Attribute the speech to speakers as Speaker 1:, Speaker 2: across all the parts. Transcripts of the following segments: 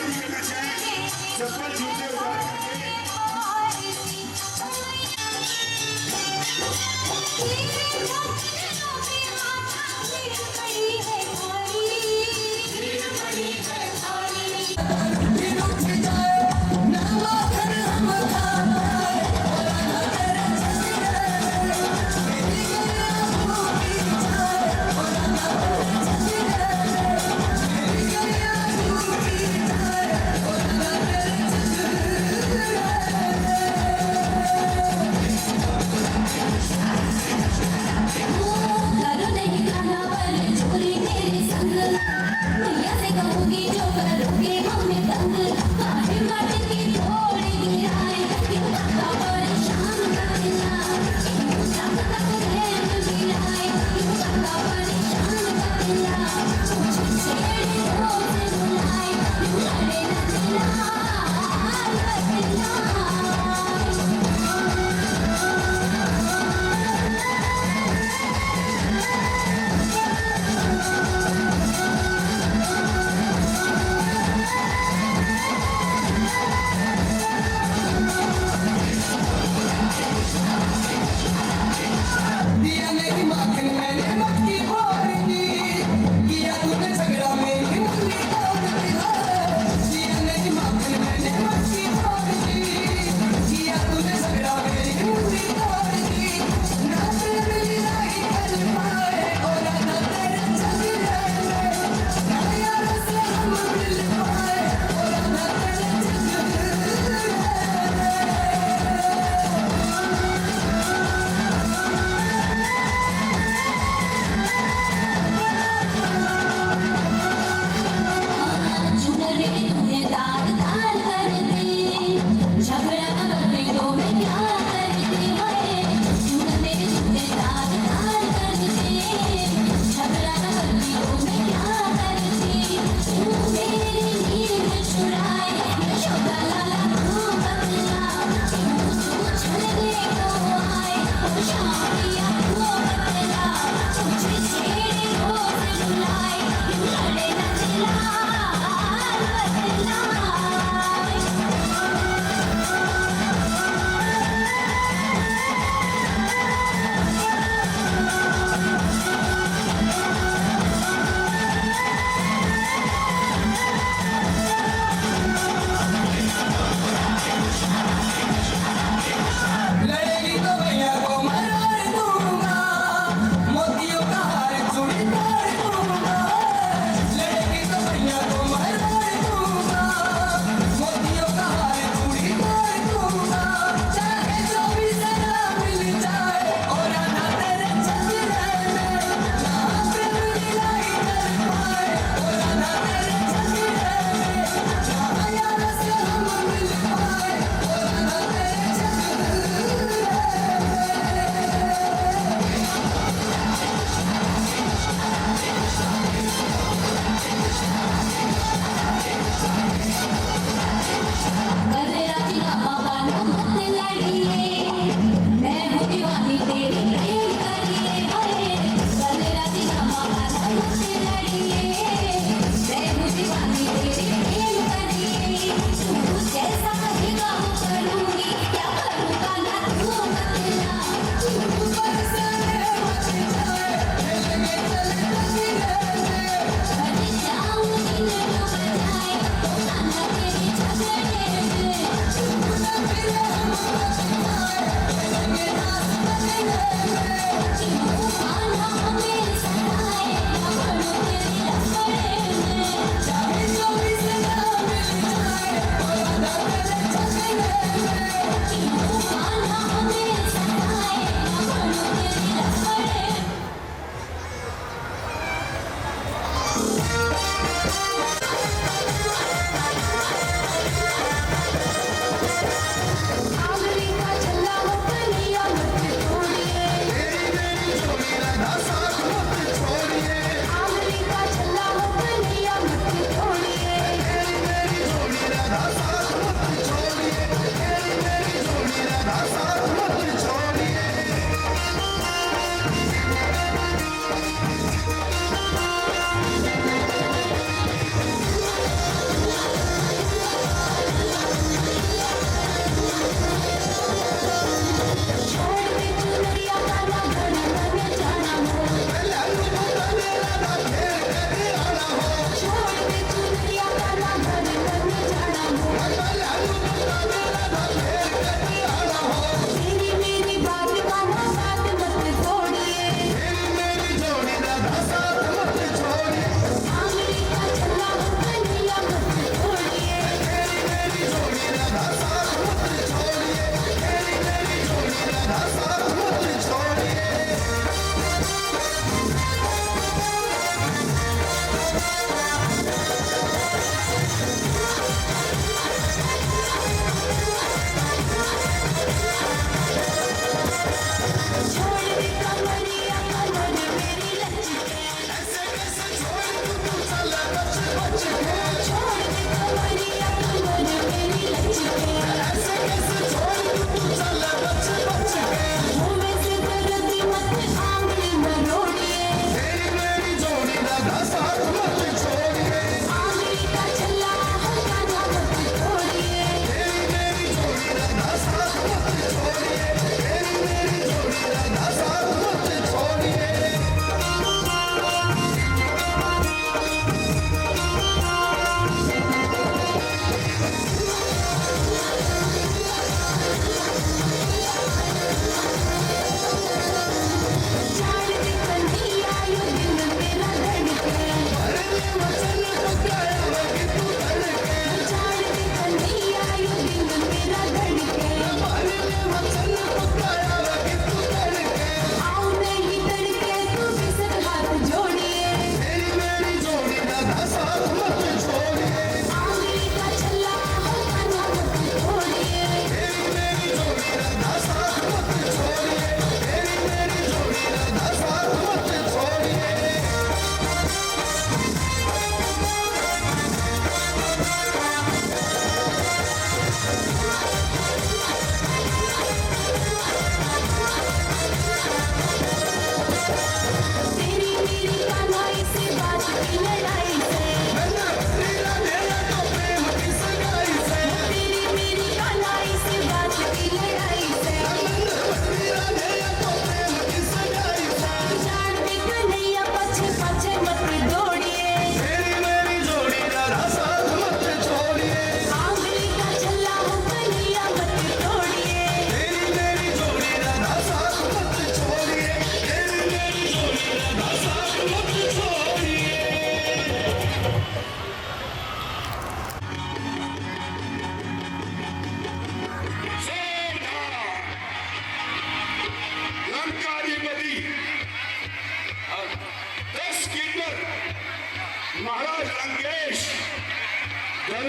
Speaker 1: नहीं करना चाहे चप्पल जूते उतार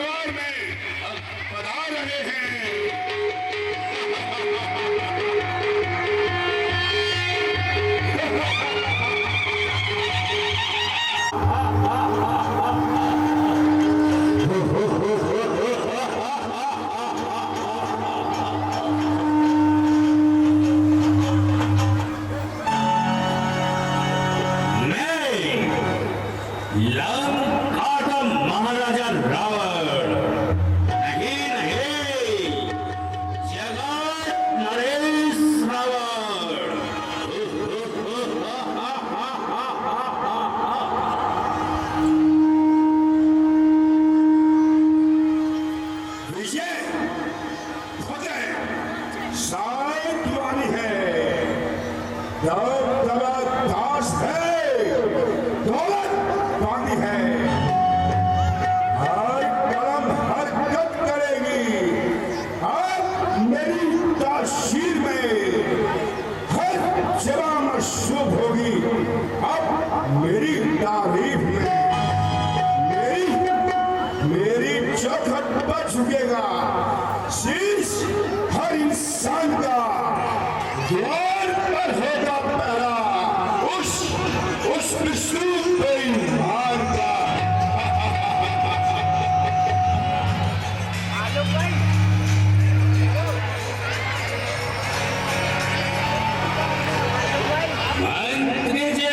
Speaker 1: दरबार में पधार रहे हैं।
Speaker 2: लंकाटक महाराजा रावण नहीं नहीं, जगत नरेश रावण।
Speaker 1: विजय फतेह सारे दीवानी है, दबदबा दास है, दौलत बानी है। हर कलम हरकत करेगी, अब मेरी ताशीर में हर जगह मशहूर होगी। अब मेरी तारीफ में मेरी चौखट पर झुकेगा शीश हर इंसान का, द्वार पर होगा पहरा उस विष्णु बेईमान का।
Speaker 2: मंत्री जी,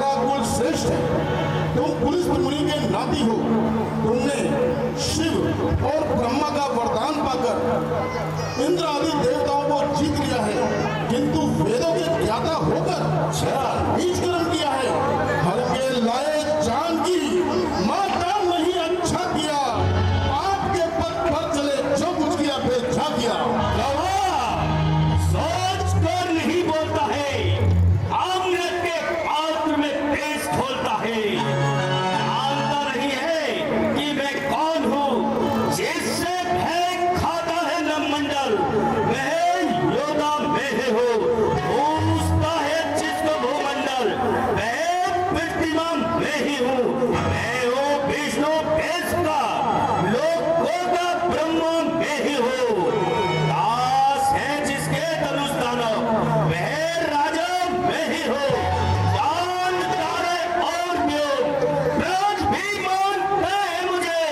Speaker 3: तुम्हारा कुल श्रेष्ठ है। तुम पुलिस मुनि के नाती हो। तुमने शिव और ब्रह्मा का वरदान पाकर इंद्र आदि देवताओं को जीत लिया है, किंतु वेदों के ज्ञाता होकर नीच कर्म किया है। हर के लाए जान की माता नहीं अच्छा किया। आपके पद पर चले जो कुछ किया बेचा किया।
Speaker 2: सोच कर नहीं बोलता है, अमृत के पात्र में पेश खोलता है। जानता नहीं है कि मैं कौन हूँ, जिससे भय खाता है नवमंडल, वह योद्धा मैं हो। पूछता है जिसको भूमंडल, वह प्रतिमा मैं ही हूँ। मैं हूँ विष्णु देश का, लोकों का ब्रह्मा मैं ही हूँ। दास है जिसके धनुष दानव, वह राजा मैं ही हूँ। जान तारे और न्योत, ब्रज भी मानता है मुझे।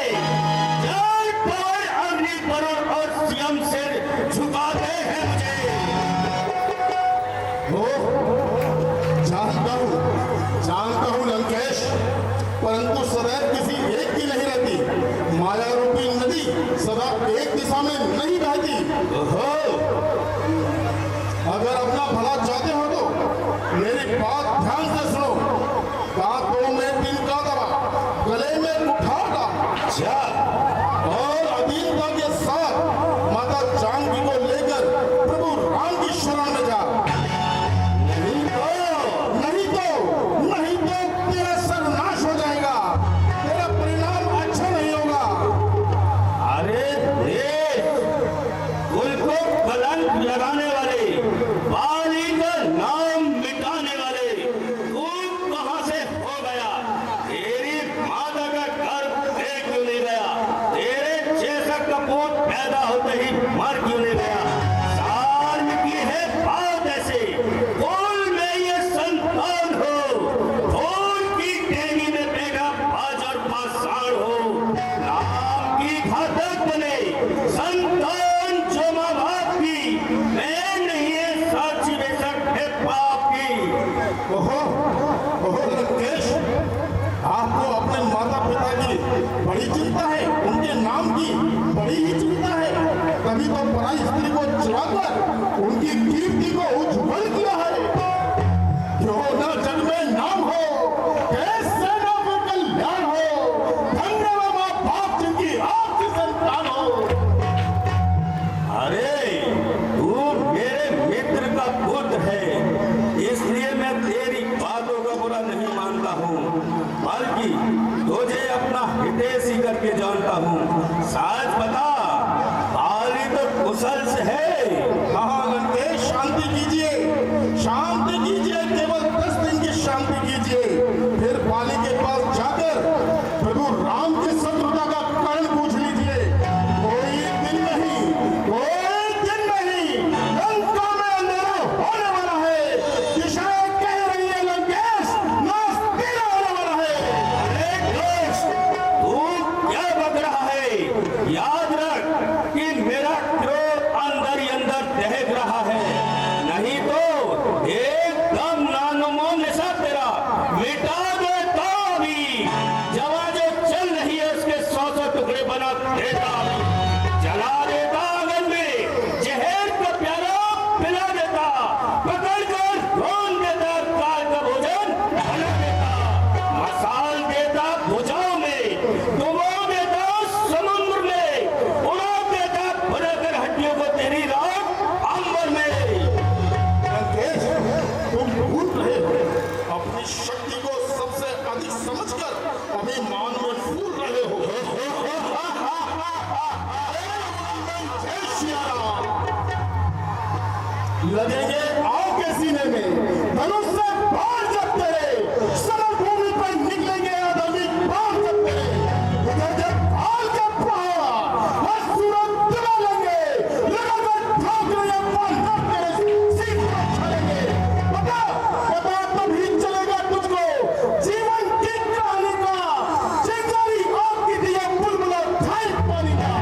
Speaker 2: जल पर अग्नि वरुण और स्वयं सिर झुकाते हैं मुझे।
Speaker 3: हो जानता हूँ लंकेश, परंतु सदैव किसी एक की नहीं रहती। माया रूपी नदी सदा एक दिशा में नहीं बहती।
Speaker 2: ओहो,
Speaker 3: अगर अपना भला चाहते हो तो मेरी बात ध्यान से सुनो। दांतों में तिनका दबा, गले में कुठार
Speaker 2: अच्छा,
Speaker 3: और अधीनता के साथ माता जानकी को लेकर प्रभु राम की शरण में जा। नहीं तो तेरा सर्वनाश हो जाएगा। तेरा परिणाम अच्छा नहीं होगा।
Speaker 2: अरे देख, कुल को कलंक लगाने वाले, बाली का नाम मिटाने वाले, तू कहां से हो गया? तेरी माता का गर्भ देख क्यों नहीं गया? तेरे जैसा कपूत पैदा होते ही मर क्यों नहीं गया? साल की है बात ऐसे, कुल में ये संतान हो, फूल की टेंगी में बेगा बाज और पाषाण हो, नाम की घातक बने संतान जो माँ बाप की, मैं नहीं है साक्षी बेशक है पाप की।
Speaker 3: ओहो लंकेश, आपको अपने माता पिता की बड़ी चिंता है, उनके नाम की बड़ी ही चिंता है। तभी तो पराई स्त्री को चुराकर उनकी कीर्ति को उज्जवल किया है। क्यों न जग में नाम हो, कैसे न फिर कल्याण हो। धन्य वो माँ बाप जिनकी आपकी संतान हो।
Speaker 2: अरे तू मेरे मित्र का पुत्र है, इसलिए मैं तेरी बातों का बुरा नहीं मानता हूँ, बल्कि तुझे अपना हितैषी करके जानता हूँ। सच बता, बाली तो कुशल से है?
Speaker 3: हाँ लंकेश, शांति कीजिए, केवल 10 दिन की शांति कीजिए। फिर बाली के पास जाकर प्रभु राम की शत्रुता का कारण पूछ लीजिए। कोई दिन नहीं, लंका में अंधेरा होने वाला है। दिशाएं कह रही है लंकेश, नाश तेरा होने वाला है।
Speaker 2: अरे दोस्त, तू क्या बक रहा है? याद रख कि मेरा क्रोध अंदर ही अंदर दहक रहा है, नहीं तो एकदम नानुमो निशा तेरा मिटा देता भी। जवा जो चल रही है उसके 100 टुकड़े बना देता, जला देता आंगन में, जहर का प्याला पिला देता, पकड़ कर रोन देता, काल का भोजन बना देता, मसाल देता भुजाओं में, डुबो देता समुद्र में, उड़ा देता भरकर हड्डियों को तेरी रात अंबर में।
Speaker 3: लंकेश, तुम भूल रहे हो। अपनी शक्ति को सबसे अधिक समझकर अभिमान में फूल रहे हो। जय श्री राम। लगेंगे आओ के सीने में, धनुष से बाढ़ जब तेरे समरभूमि पर निकलेंगे आदमी बाढ़ जब तेरे। उधर जब काल के प्रहार वह सूरज दबा लेंगे, लगाकर ठोकरें बांधकर तेरे सिर पर चलेंगे। पता तभी चलेगा तुझको जीवन की कहानी का, चिंगारी आग की दिया बुलबुला थाई पानी का।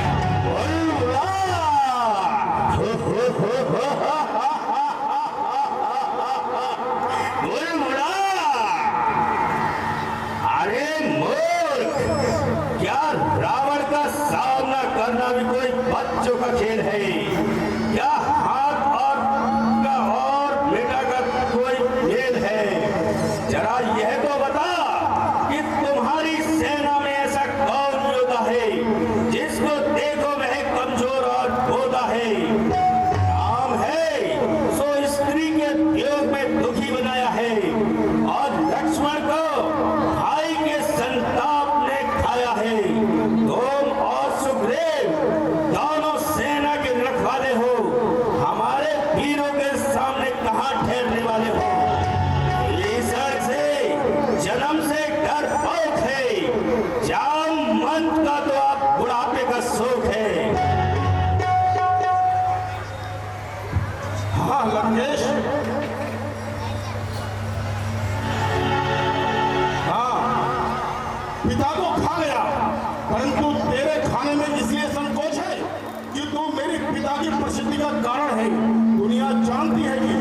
Speaker 3: हाँ लंकेश, हाँ पिता को खा गया, परंतु तेरे खाने में इसलिए संकोच है कि तू मेरे पिता की प्रसिद्धि का कारण है। दुनिया जानती है कि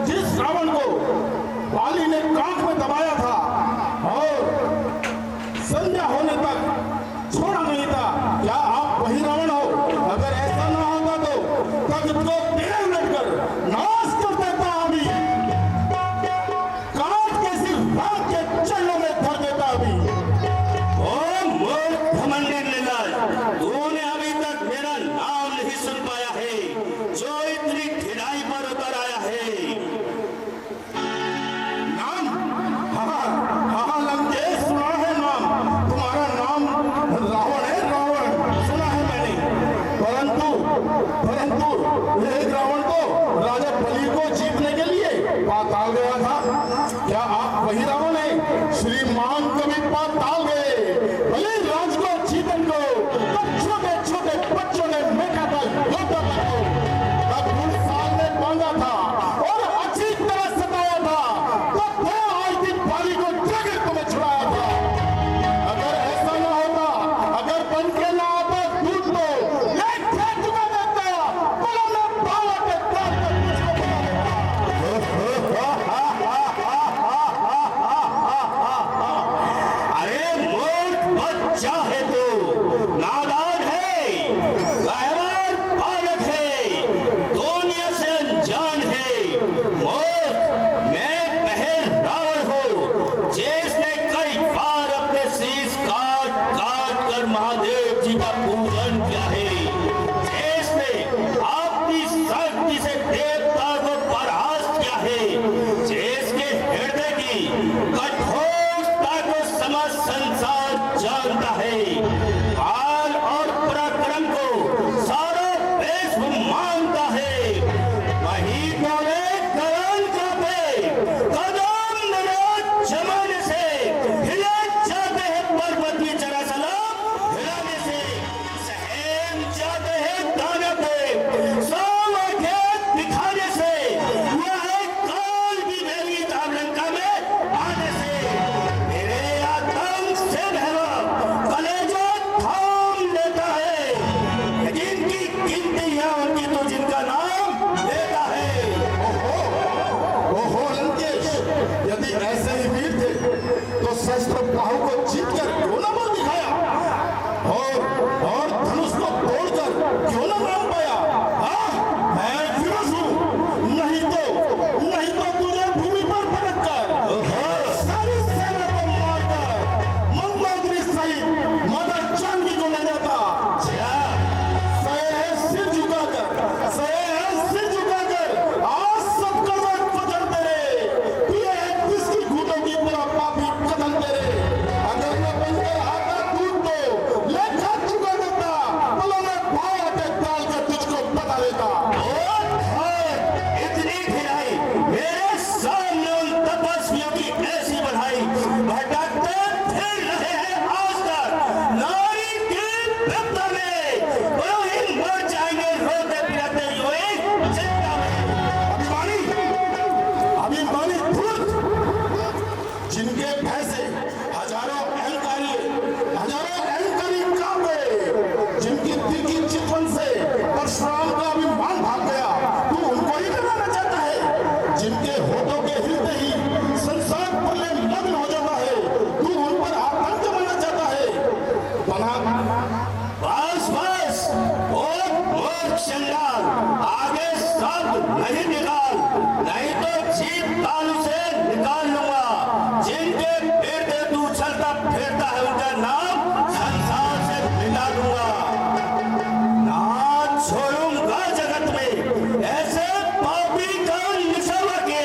Speaker 3: जिस रावण को बाली ने कांख में दबाया था और संध्या होने तक छोड़ा नहीं था, क्या आप वही रावण हो? अगर ऐसा ना होता तो तख्त को तेरे उलटकर नाश कर देता, अभी काट के सिर्फ रात के चरणों में धर देता। अभी
Speaker 2: ओ मूर्ख घमंडी निर्लज, तूने अभी तक मेरा नाम नहीं सुन पाया है, जो इतनी ढिलाई पर उतर आया है।
Speaker 3: नाम? हाँ लंकेश, सुना है नाम, तुम्हारा नाम रावण है, रावण सुना है मैंने। परंतु एक रावण तो राजा बलि को जीतने के लिए पाताल गया था। क्या आप वही रावण हैं? श्रीमान कभी पाताल गए, बलि राज को जीतन को तब छोटे छोटे बच्चों ने मेखा था, लोटा को तब उन साल में बांधा था और अच्छी तरह सताया था, तब वो आज की बाली को जाकर तुम्हें छुड़ाया था। अगर ऐसा ना होता, अगर बन के ना आता दूध तो एक खेत चुका देता, बोलो मैं बाबा के दांत पर तुझको बता
Speaker 2: अरे मूर्ख बच्चा है तू, नादान है, गहरार बालक है, दुनिया से अनजान है। मूर्ख, मैं पहल रावण हूँ, जिसने कई बार अपने शीश काट काट कर महादेव जी का पूजन किया है, जिसने अपनी शक्ति से देवता को परास्त किया है, जिसके हृदय की कठोरता को समस्त संसार जानता है, काल और पराक्रम को सारा देश मानता है। वही तो करण कांपे, कदम मेरे जमाने से हिले जाते हैं, पर्वतीय चराचरम हिलाने से सहम जाते हैं दानव पे, सब आंखें दिखाने से, वह काल की भैली तावलंका में आने से, मेरे आतंक से भैरव कलेजा थाम लेता है, जिनकी गिनती है उनकी तो जिनका नाम लेता है।
Speaker 3: ओहो लंकेश, यदि ऐसे ही वीर थे तो शस्त्र बाहु को जीतकर क्यों ना मार दिखाया और धनुष को तोड़कर क्यों ना मार पाया? मैं फिरोज हूँ, नहीं तो तुझे भूमि पर पटक कर सारी सेना को मारकर मंदोदरी सहित माता जानकी को ले जाता। सिर झुकाकर आज सब कदम बदल तेरे, पिए हैं किसकी घूंटों की तरह पापी कदम तेरे। अगर मैं बनकर आता दूध तो लेखा चुका देता, बोलो मैं भाव के डाल कर तुझको बता देता।
Speaker 2: इतनी ढिलाई मेरे सामने उन तपस्वियों की ऐसी बढ़ाई, भटकते फिर रहे हैं आज तक नारी की विपदा में, वही मर जाएंगे रोते पिराते यूं चिंता में।
Speaker 3: अभिमानी धूर्त, जिनके भय से हजारों अहंकारी कांपे, जिनकी तिरकी चितवन से परशुराम का अभिमान भाग गया, तू उनको ही डराना चाहता है? जिनके होठों के हिलते ही संसार पल्ले मग्न हो जाता है, तू उन पर आतंक जमाना चाहता है?
Speaker 2: बस ओ मूर्ख शंगाल, आगे सब नहीं निकाल, नहीं तो जीप तालू से निकाल लूंगा। जिनके फिरते तू चलता फिरता है उनका नाम संसार से मिटा दूंगा। ना छोड़ूंगा जगत में ऐसे पापी का निशावा के,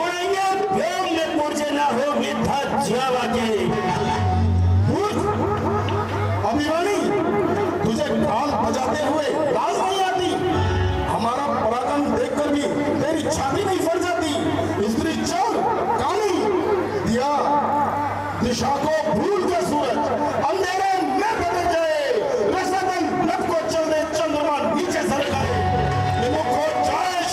Speaker 2: उड़ेंगे व्योम में पुरजे ना होगी धज्जियावा के।
Speaker 3: अभिमानी, तुझे ढाल बजाते हुए लाज नहीं आती? हमारा पराक्रम देखकर भी तेरी छाती नहीं फट जाती? स्त्री चोर कानी दिया दिशा को भूल के सूरज अंधेरे में बदल जाए, रसदन नभ को चल दे चंद्रमा नीचे सरकाए। निमुख हो जाए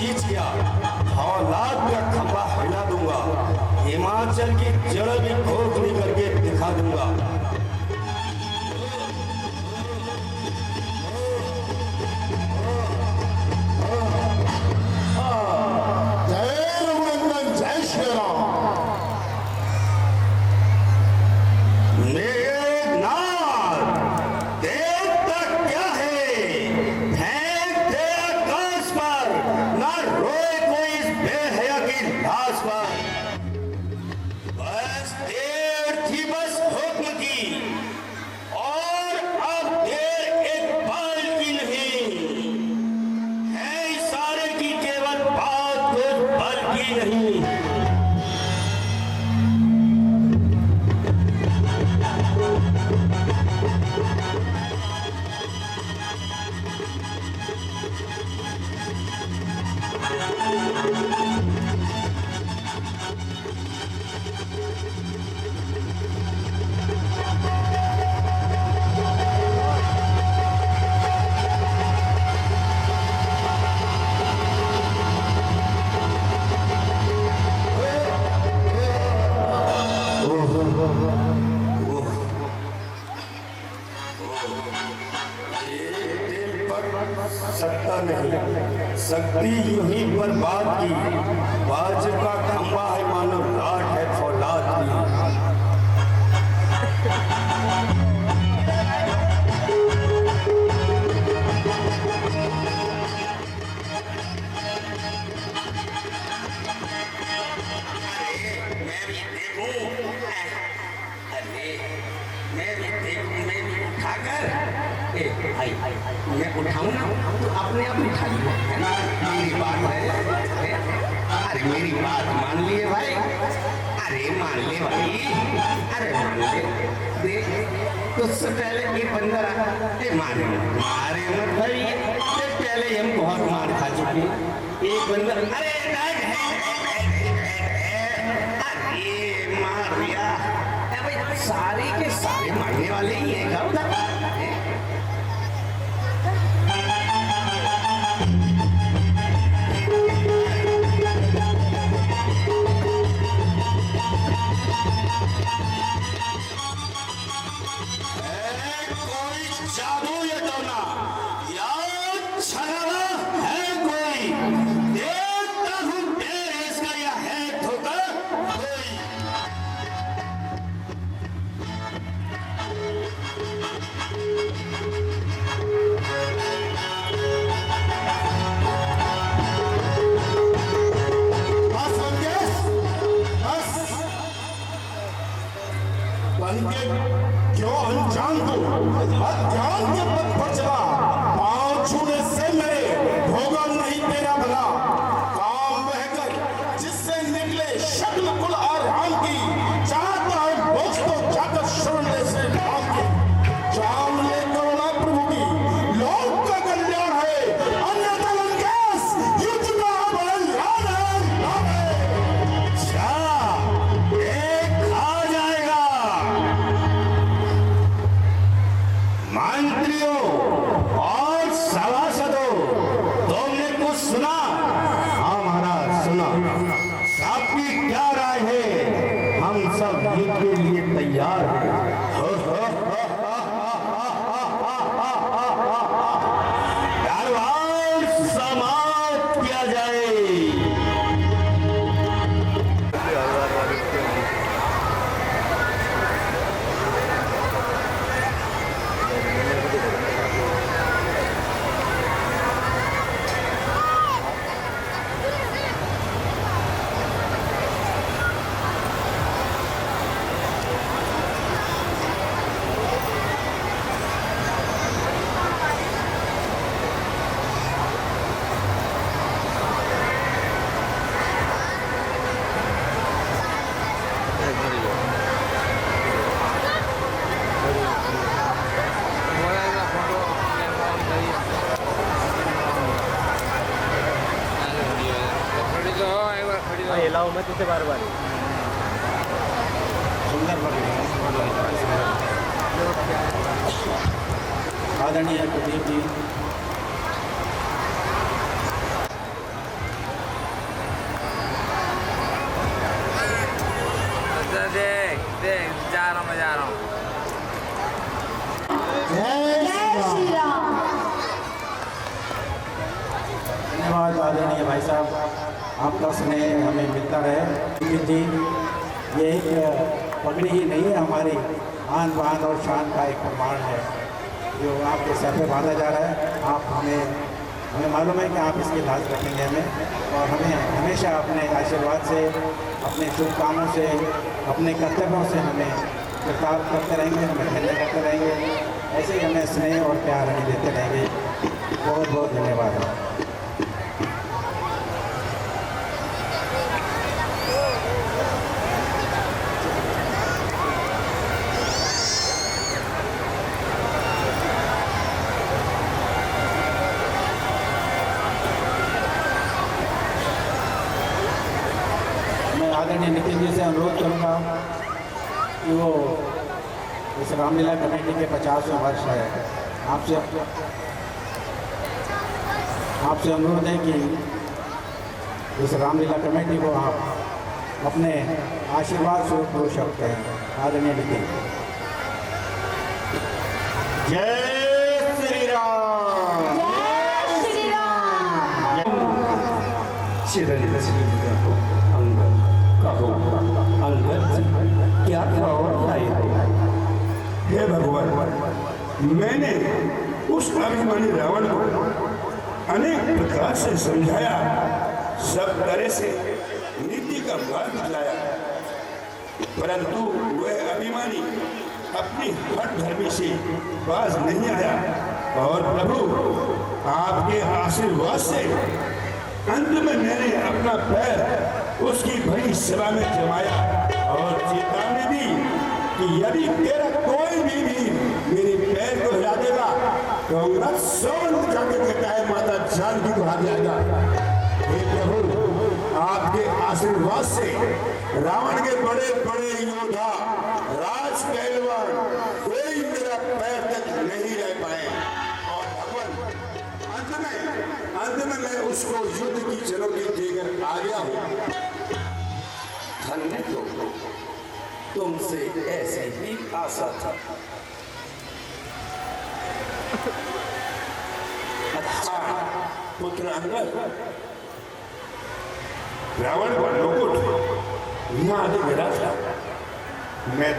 Speaker 2: खींच गया, औलाद का खंभा हिला दूंगा, हिमाचल की जड़ भी खोखली करके दिखा दूंगा।
Speaker 3: जय रघुनंदन, जय श्री राम।
Speaker 2: मेघनाद, देखता क्या है? फेंक दे आकाश पर, ना रोए कोई इस बेहया की लाश पर। बस देर थी बस हुक्म की, और अब देर एक पल की नहीं है, इशारे की केवल बात कुछ पल की नहीं। सत्ता नहीं, शक्ति यूं ही बर्बाद की, बाज का खंभा है मानो लाट है फौलाद की।
Speaker 4: मैं उठाऊं ना तो अपने आप उठा लिया, है ना? मेरी बात है, अरे मेरी बात मान लिए भाई, अरे मान ले भाई, अरे मान ले। देख उससे पहले ये बंदा मारे मत भाई, पहले हम बहुत मार खा चुके। एक बंदा अरे मार दिया, भाई सारे के सारे मारने वाले ही है क्या?
Speaker 2: जादू या टोना या छलावा है कोई, देखता हूँ तेरे इसका या है धोखा कोई।
Speaker 3: बस लंकेश, बस। लंकेश क्यों अनजान को अज्ञान के पथ पर चला, पांव छूने से मेरे होगा नहीं तेरा भला। काम बहकर जिससे निकले शक्ल कुल और राम की, चाहता है मोक्ष तो जाकर शरण ले से राम की। जान ले करुणा प्रभु की, लोक का कल्याण है, अन्यथा लंकेश युद्ध का बलिदान है, राम है।
Speaker 2: अच्छा, एक आ जाएगा। मंत्रियों और सभासदों, तुमने कुछ सुना? हाँ महाराज, सुना। आपकी क्या राय है? हम सब युद्ध के लिए तैयार हैं। दरबार समाप्त किया जाए।
Speaker 5: लाओ मैं तुझसे बार बार
Speaker 2: सुंदर आदरणीय कुलदीप जी,
Speaker 3: धन्यवाद आदरणीय भाई साहब, आपका स्नेह हमें मिलता रहे। लेकिन जी ये एक पगड़ी ही नहीं है, हमारी आन बान और शान का एक प्रमाण है जो आपके सर पे बांधा जा रहा है। आप हमें मालूम है कि आप इसकी लाज रखेंगे हमें, और हमें हमेशा अपने आशीर्वाद से, अपने शुभ कामों से, अपने कर्तव्यों से हमें प्रताप करते रहेंगे, हमें धन्य करते रहेंगे। ऐसे ही हमें स्नेह और प्यार हमें देते रहेंगे। बहुत बहुत धन्यवाद। मैं आदरणीय नितिन जी से अनुरोध करूँगा कि वो इस रामलीला कमेटी के 50वें वर्ष है, आपसे अनुरोध है कि इस रामलीला कमेटी को आप अपने आशीर्वाद स्वरूप दो शब्द कहें। आदरणीय नितिन।
Speaker 2: जय श्री राम। क्या
Speaker 1: हे भगवान, मैंने उस अभिमानी रावण को अनेक प्रकार से समझाया, सब तरह से नीति का मार्ग दिलाया, परंतु वह अभिमानी अपनी हठ धर्मी से बाज नहीं आया। और प्रभु आपके आशीर्वाद से अंत में मैंने अपना पैर उसकी भरी सभा में जमाया और चेतावनी दी कि यदि तेरा कोई भी मेरे पैर को हिला देगा तो अंगद सोन जाके कहता है माता जानकी को हार जाएगा। हे प्रभु, आपके आशीर्वाद से रावण के बड़े बड़े योद्धा, राज पहलवान कोई मेरा पैर तक नहीं रह पाए। और भगवान अंत में मैं उसको युद्ध की चुनौती देकर आ गया हूँ।
Speaker 4: धन्य हो, तुमसे ऐसे ही आशा था।
Speaker 1: अच्छा पुत्र अंगद, रावण का मुकुट यहाँ आगे गिरा था। मैं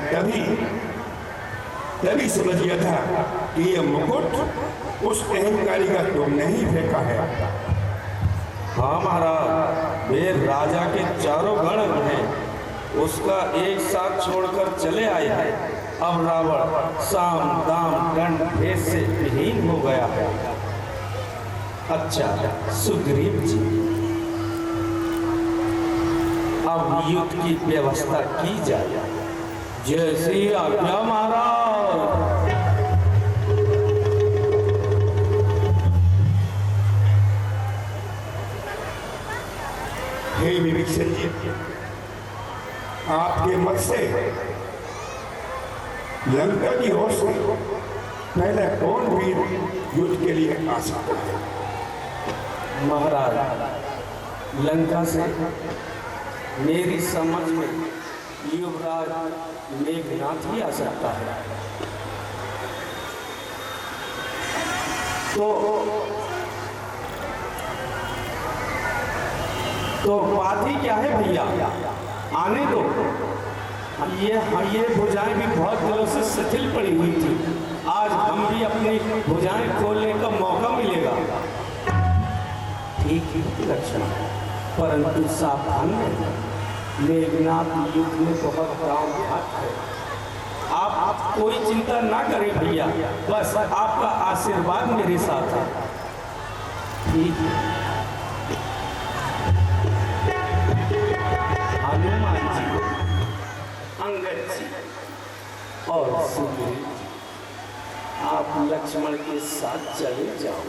Speaker 1: तभी समझ गया था कि यह मुकुट उस अहंकारी का तुमने ही फेंका है।
Speaker 2: हाँ महाराज, वे राजा के चारों गण हैं, उसका एक साथ छोड़कर चले आए हैं। अब रावण साम दाम दंड भेद से विहीन हो गया है। अच्छा सुग्रीव जी, अब युद्ध की व्यवस्था की जाए। जैसी आज्ञा महाराज।
Speaker 1: हे विभीषण जी, आपके मत से लंका की ओर से पहले कौन वीर युद्ध के लिए आ सकता है?
Speaker 2: महाराज, लंका से मेरी समझ में युवराज मेघनाथ ही आ सकता है। तो बात ही क्या है भैया, आने दो। ये भुजाएं भी बहुत दिनों से शिथिल पड़ी हुई थी, आज हम भी अपनी भुजाएं खोलने का मौका मिलेगा। ठीक ही लक्षण, परंतु सावधान रहें, मेघनाथ युद्ध में बहुत गांव घाट है। आप कोई चिंता ना करें भैया, बस आपका आशीर्वाद मेरे साथ है। ठीक है हनुमान जी, अंगद जी और सुग्रीव जी, आप लक्ष्मण के साथ चले जाओ।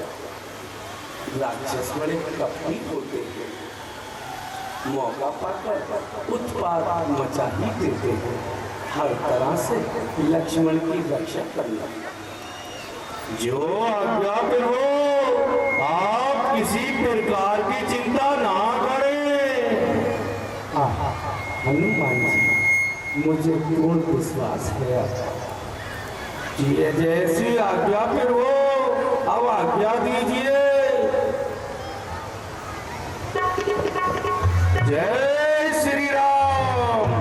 Speaker 2: राक्षस बड़े कपटी होते हैं, मौका पाकर उत्पात मचा ही देते हैं। हर तरह से लक्ष्मण की रक्षा करना। जो आज्ञा करो, आप किसी प्रकार की चिंता ना करें। हनुमान जी, मुझे पूर्ण विश्वास है कि जैसी आज्ञा फिर वो अब आज्ञा दीजिए।
Speaker 1: जय श्री राम।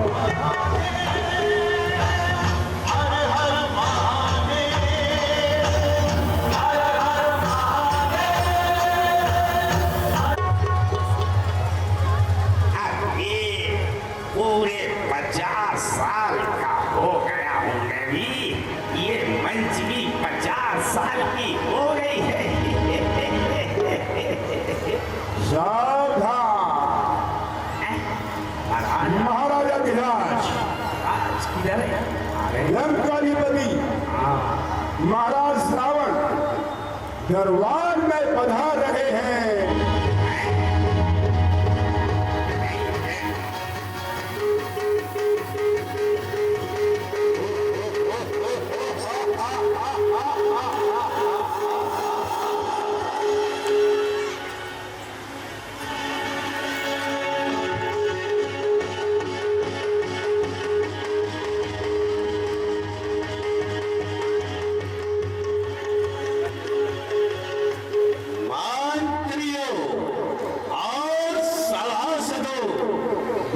Speaker 4: अरे पूरे 50 साल का हो गया हूँ मैं भी, ये मंच भी 50 साल की हो गई है।
Speaker 3: सावधान महाराजा विराज,
Speaker 4: आज किधर है? अरे
Speaker 3: लंकाधिपति महाराज रावण दरबार में पधार रहे हैं।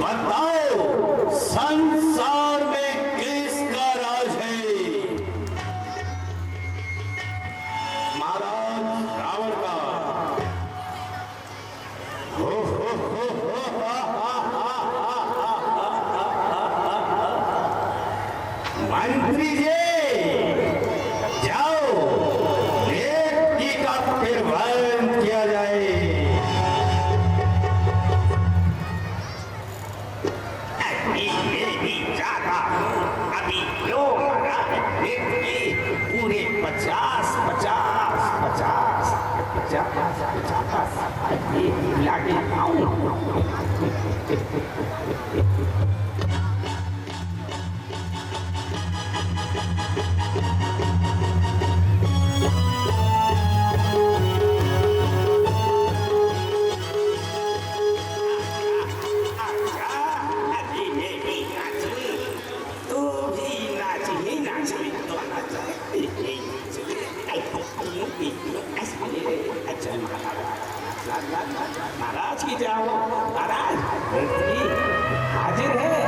Speaker 2: बताओ संसार में किसका राज है? महाराज रावण का। मंत्री जी जाओ, लेखी का निर्वहन किया जाए।
Speaker 4: मैं भी जाता हूँ अभी, क्यों पूरे 50 लागे आऊँ। महाराज की जाओ, महाराज मंत्री हाजिर है।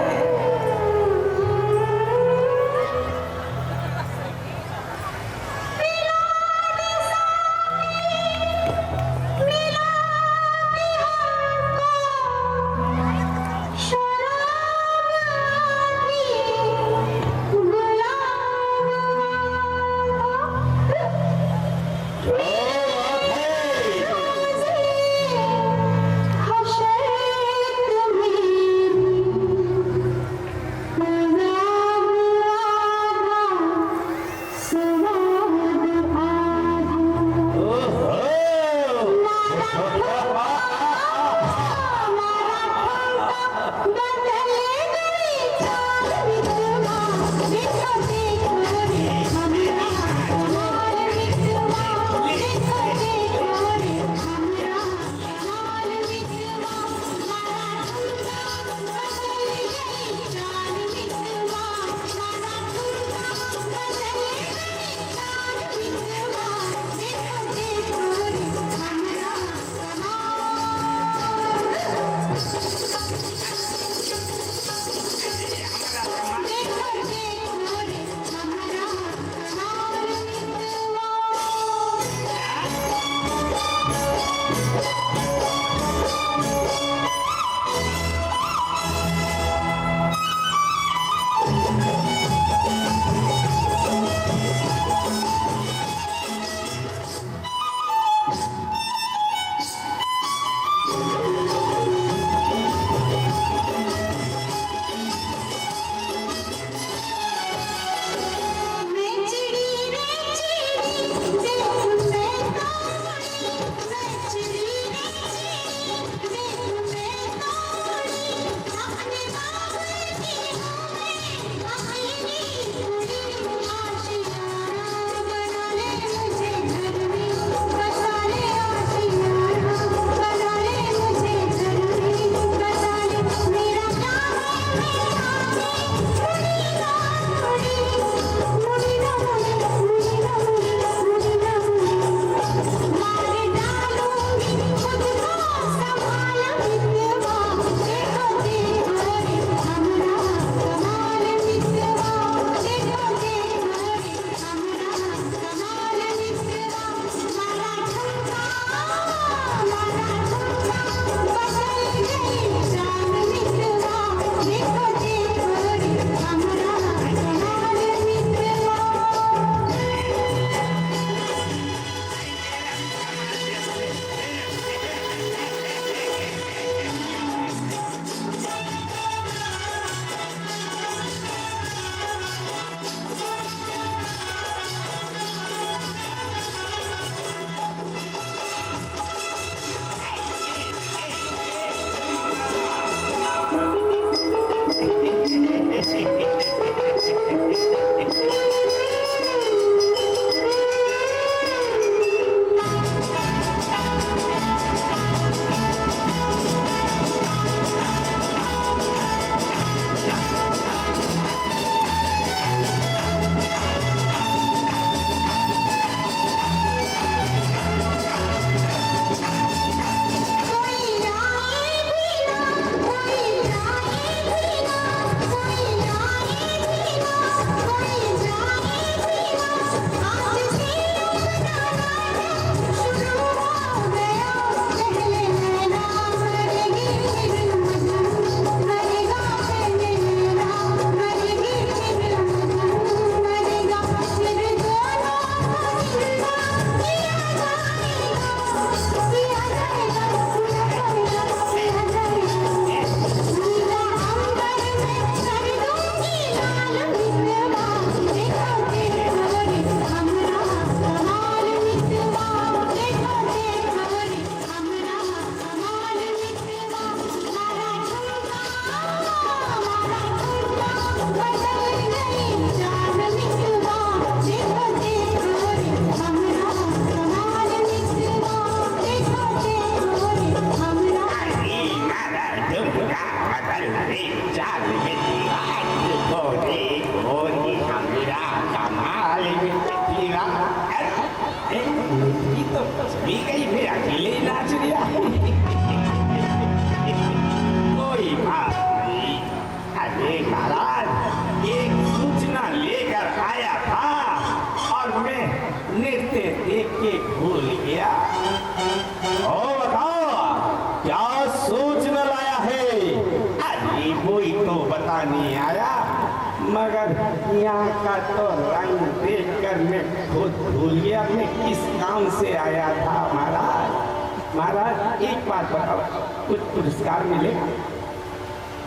Speaker 4: का तो रंग देखकर मैं खुद भूल गया मैं किस काम से आया था महाराज। महाराज एक बात बताओ, कुछ पुरस्कार मिले?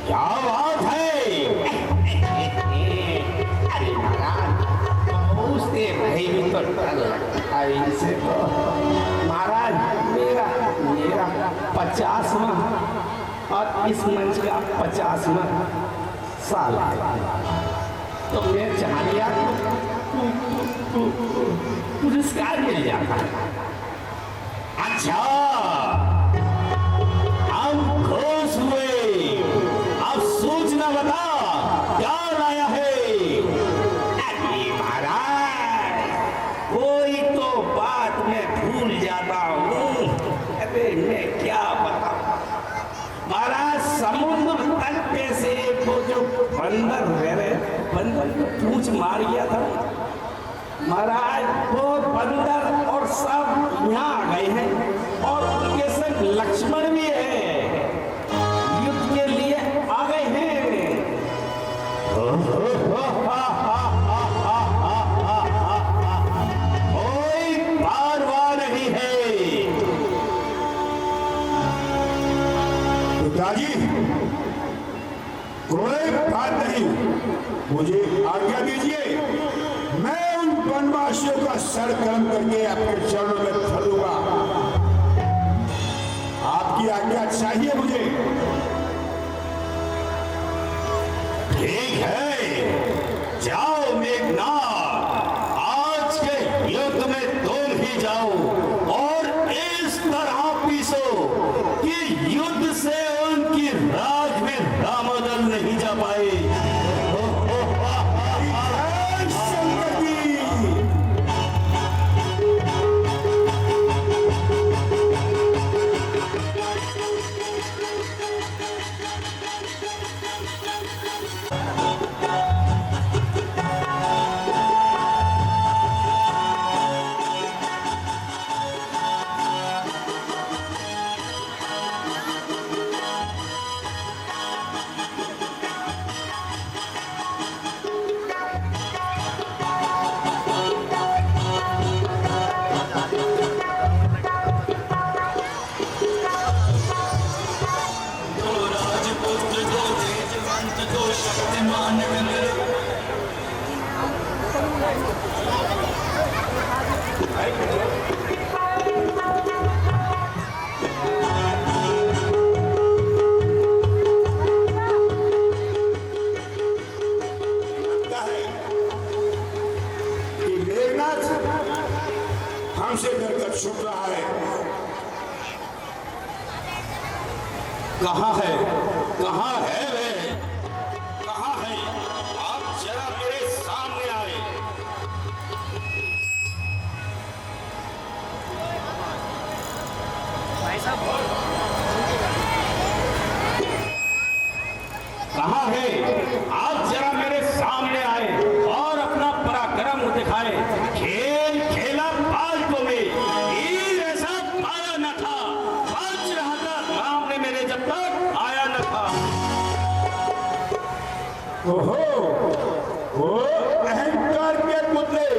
Speaker 2: क्या बात है?
Speaker 4: अरे महाराज उससे भाई भी तो डर लगता है इनसे तो। महाराज मेरा 50वां और इस मंच का 50वां साल है, तो मैं चाह लिया पुरस्कार मिल जाता।
Speaker 2: अच्छा, हम खुश हुए। अब सूचना बता, क्या लाया है?
Speaker 4: अरे महाराज कोई तो बात मैं भूल जाता हूँ। अरे मैं क्या बताऊँ महाराज, समुद्र तट पे से वो जो बंदर बंदर को पूंछ मार गया था महाराज, वो बंदर और सब यहाँ आ गए हैं और उनके संग लक्ष्मण भी है, युद्ध के लिए आ गए हैं।
Speaker 2: कोई परवाह नहीं है।
Speaker 1: पिताजी कोई बात नहीं, मुझे आज्ञा दीजिए, मैं उन वनवासियों का सर कर्म करके आपके चरणों में धरूंगा। आपकी आज्ञा चाहिए मुझे।
Speaker 2: ठीक है, जाओ मेघनाथ, आज के युद्ध में तुम ही जाओ और इस तरह पीसो कि युद्ध से उनकी राज में दामोदर नहीं जा पाए।
Speaker 1: जय शंकर जी। लगता है कि मेघनाथ हमसे डरकर छुप रहा है।
Speaker 2: कहाँ है? कहाँ है वे? कहाँ है? आप जरा मेरे सामने आए। कहाँ है? आप जरा मेरे सामने आए और अपना पराक्रम दिखाए। खेल खेला फालतू में, हीर ऐसा पाया न था, बच रहा था सामने मेरे जब तक आया न था।
Speaker 1: ओहो, ओ अहंकार के पुतले,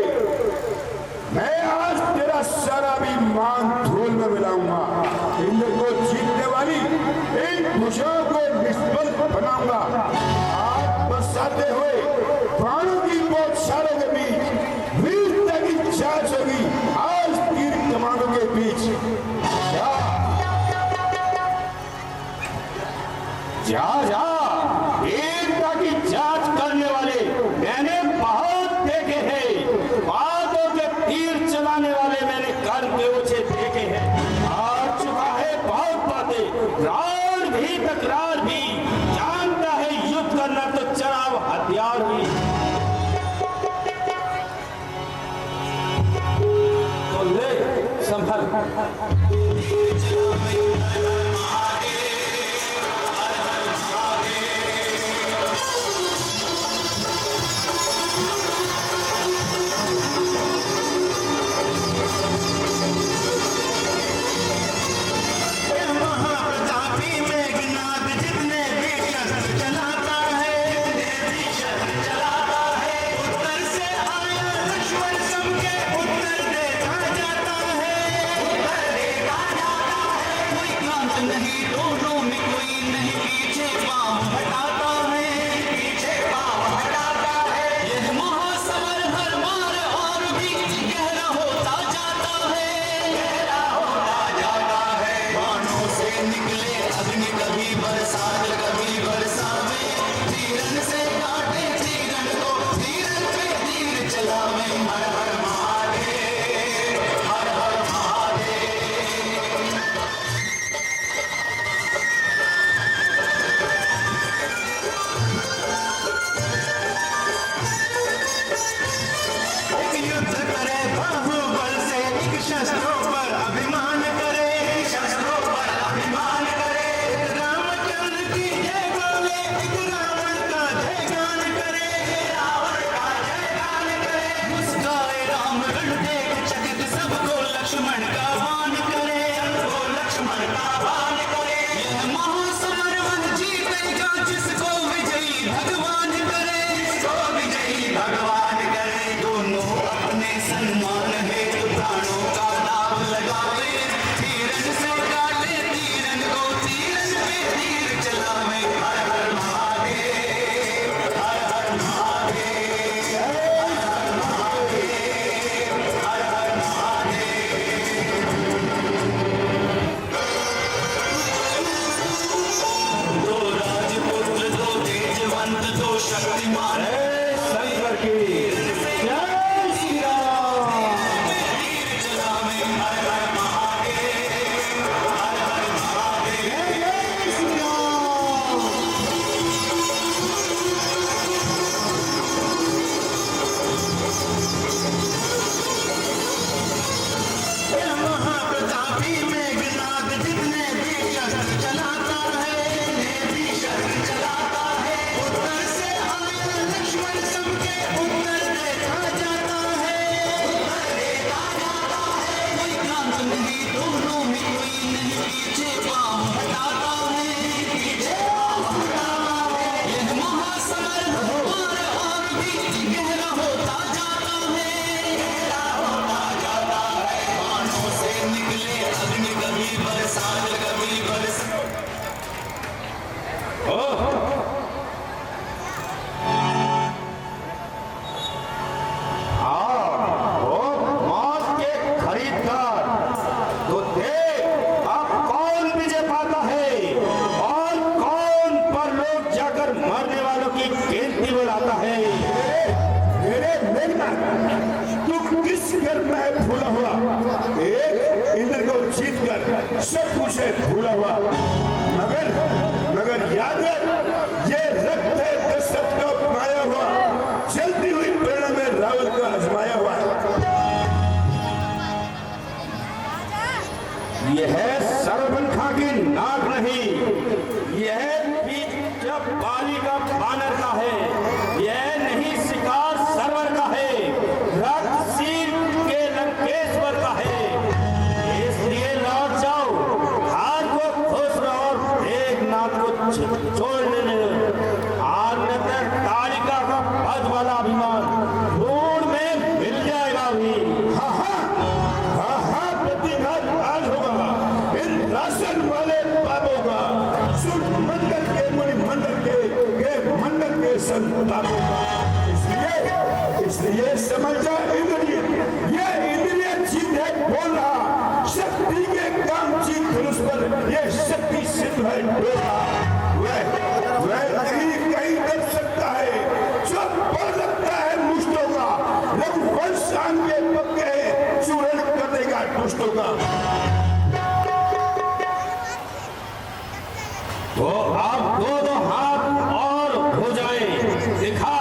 Speaker 1: मैं आज तेरा सारा अभिमान धूल में मिलाऊंगा। इंद्र को जीतने वाली इन भुजाओं को निष्फल बनाऊंगा। आज बरसाते हुए प्राणों की बौछारों के बीच वीरता की जांच होगी। आज तीर कमानों के बीच
Speaker 2: जा जा, वीरता की जांच करने वाले मैंने बहुत देखे हैं। बातों के तीर चलाने वाले मैंने कर्म के ऊंचे देखे हैं। आ चुका है बहुत बातें, रार भी तकरार भी, जानता है युद्ध करना तो चढ़ाव हथियार भी। तो ले संभल। नहीं दोनों में कोई नहीं पीछे पाँव हटाता है, पीछे पाँव हटाता है। यह महासमर हर बार और भी गहरा होता जाता है, गहरा होता जाता है। बाणों से निकले अग्नि कभी बरसात कभी बरसावे, तीरन से काटे तीरन को तीरन पे तीर चलावे। हर हर महादेव, हर हर महादेव। एक युद्ध करे बाहुबल से, एक शस्त्रों पर अभिमान करे, शस्त्रों पर अभिमान करे। रामचंद्र की जय बोले, एक रावण का जयगान करे, रावण का जयगान करे। मुस्काए राम रण देख चकित, सबको लक्ष्मण का मान करे, सबको लक्ष्मण का मान करे। यह महासमर मन जीतेगा जिसको विजयी भगवान करे, जिसको विजयी भगवान करे। दोनों अपने सन्मान हेतु प्राणों का दाव लगावे, तीरन से काटे तीरन को तीरन पे तीर चलावे। हर हर महादेव, हर हर महादेव, हर हर महादेव, हर हर महादेव। दो राजपुत्र, दो तेजवंत, दो शक्तिमान,
Speaker 3: शंकर की जय श्री राम।
Speaker 2: तीर चलावे। हर हर महादेव, हर हर महादेव।
Speaker 3: जय श्री राम।
Speaker 2: यह महाप्रतापी मेघनाद जितने भी शस्त्र चलाता है, भी शस्त्र चलाता है। उत्तर से आया लक्ष्मण सबके उत्तर देता जाता है, उत्तर देता जाता है। कोई क्रांत नहीं दोनों में कोई नहीं पीछे पाँव हटाता है, पीछे पाँव हटाता है। यह महासमर और भी गहरा होता जाता है, गहरा होता जाता है। बाणों से निकले अग्नि कभी बरसात कभी बरसात।
Speaker 3: मौत के खरीददार तो देख अब कौन विजय पाता है और कौन परलोक जाकर मरने वालों की गिनती बुलाता है। मेरे मेघनाथ, तू किस घर में भूला हुआ? एक इंद्र को जीत कर सब कुछ है भूला हुआ, मगर मगर याद है ये रक्त है दशरथ का पाया हुआ, चलती हुई प्रेरणा में रावण का आजमाया हुआ है। यह सर्वबंखा की नाक नहीं, यह बीच जब बाली का बानर का है, यह नहीं शिकार सरवर का है, रक्तशील के लंकेश्वर का है। इसलिए लौट जाओ, हाथ को खुश रहो और एक नाथ को छोड़ लेने आग्रह तालिका का पद वाला अभिमान ढूंढ में मिल जाएगा भी। हाँ हाँ प्रतिघात आज होगा इन राशन वाले बाबों का, सुन मंडल के मुनि मंडल के मंडल के संतानों का। इसलिए समझ जा इंद्रिय, ये इंद्रिय जीत है बोल रहा, शक्ति के काम जीत धनुष पर ये शक्ति सिद्ध है बोल रहा। वह नहीं कहीं कर सकता है जो बढ़ लगता है मुष्टों का, रघुवंश आगे पक्के चूरण कर देगा दुष्टों का। तो आप दो हाथ और हो जाए, दिखा।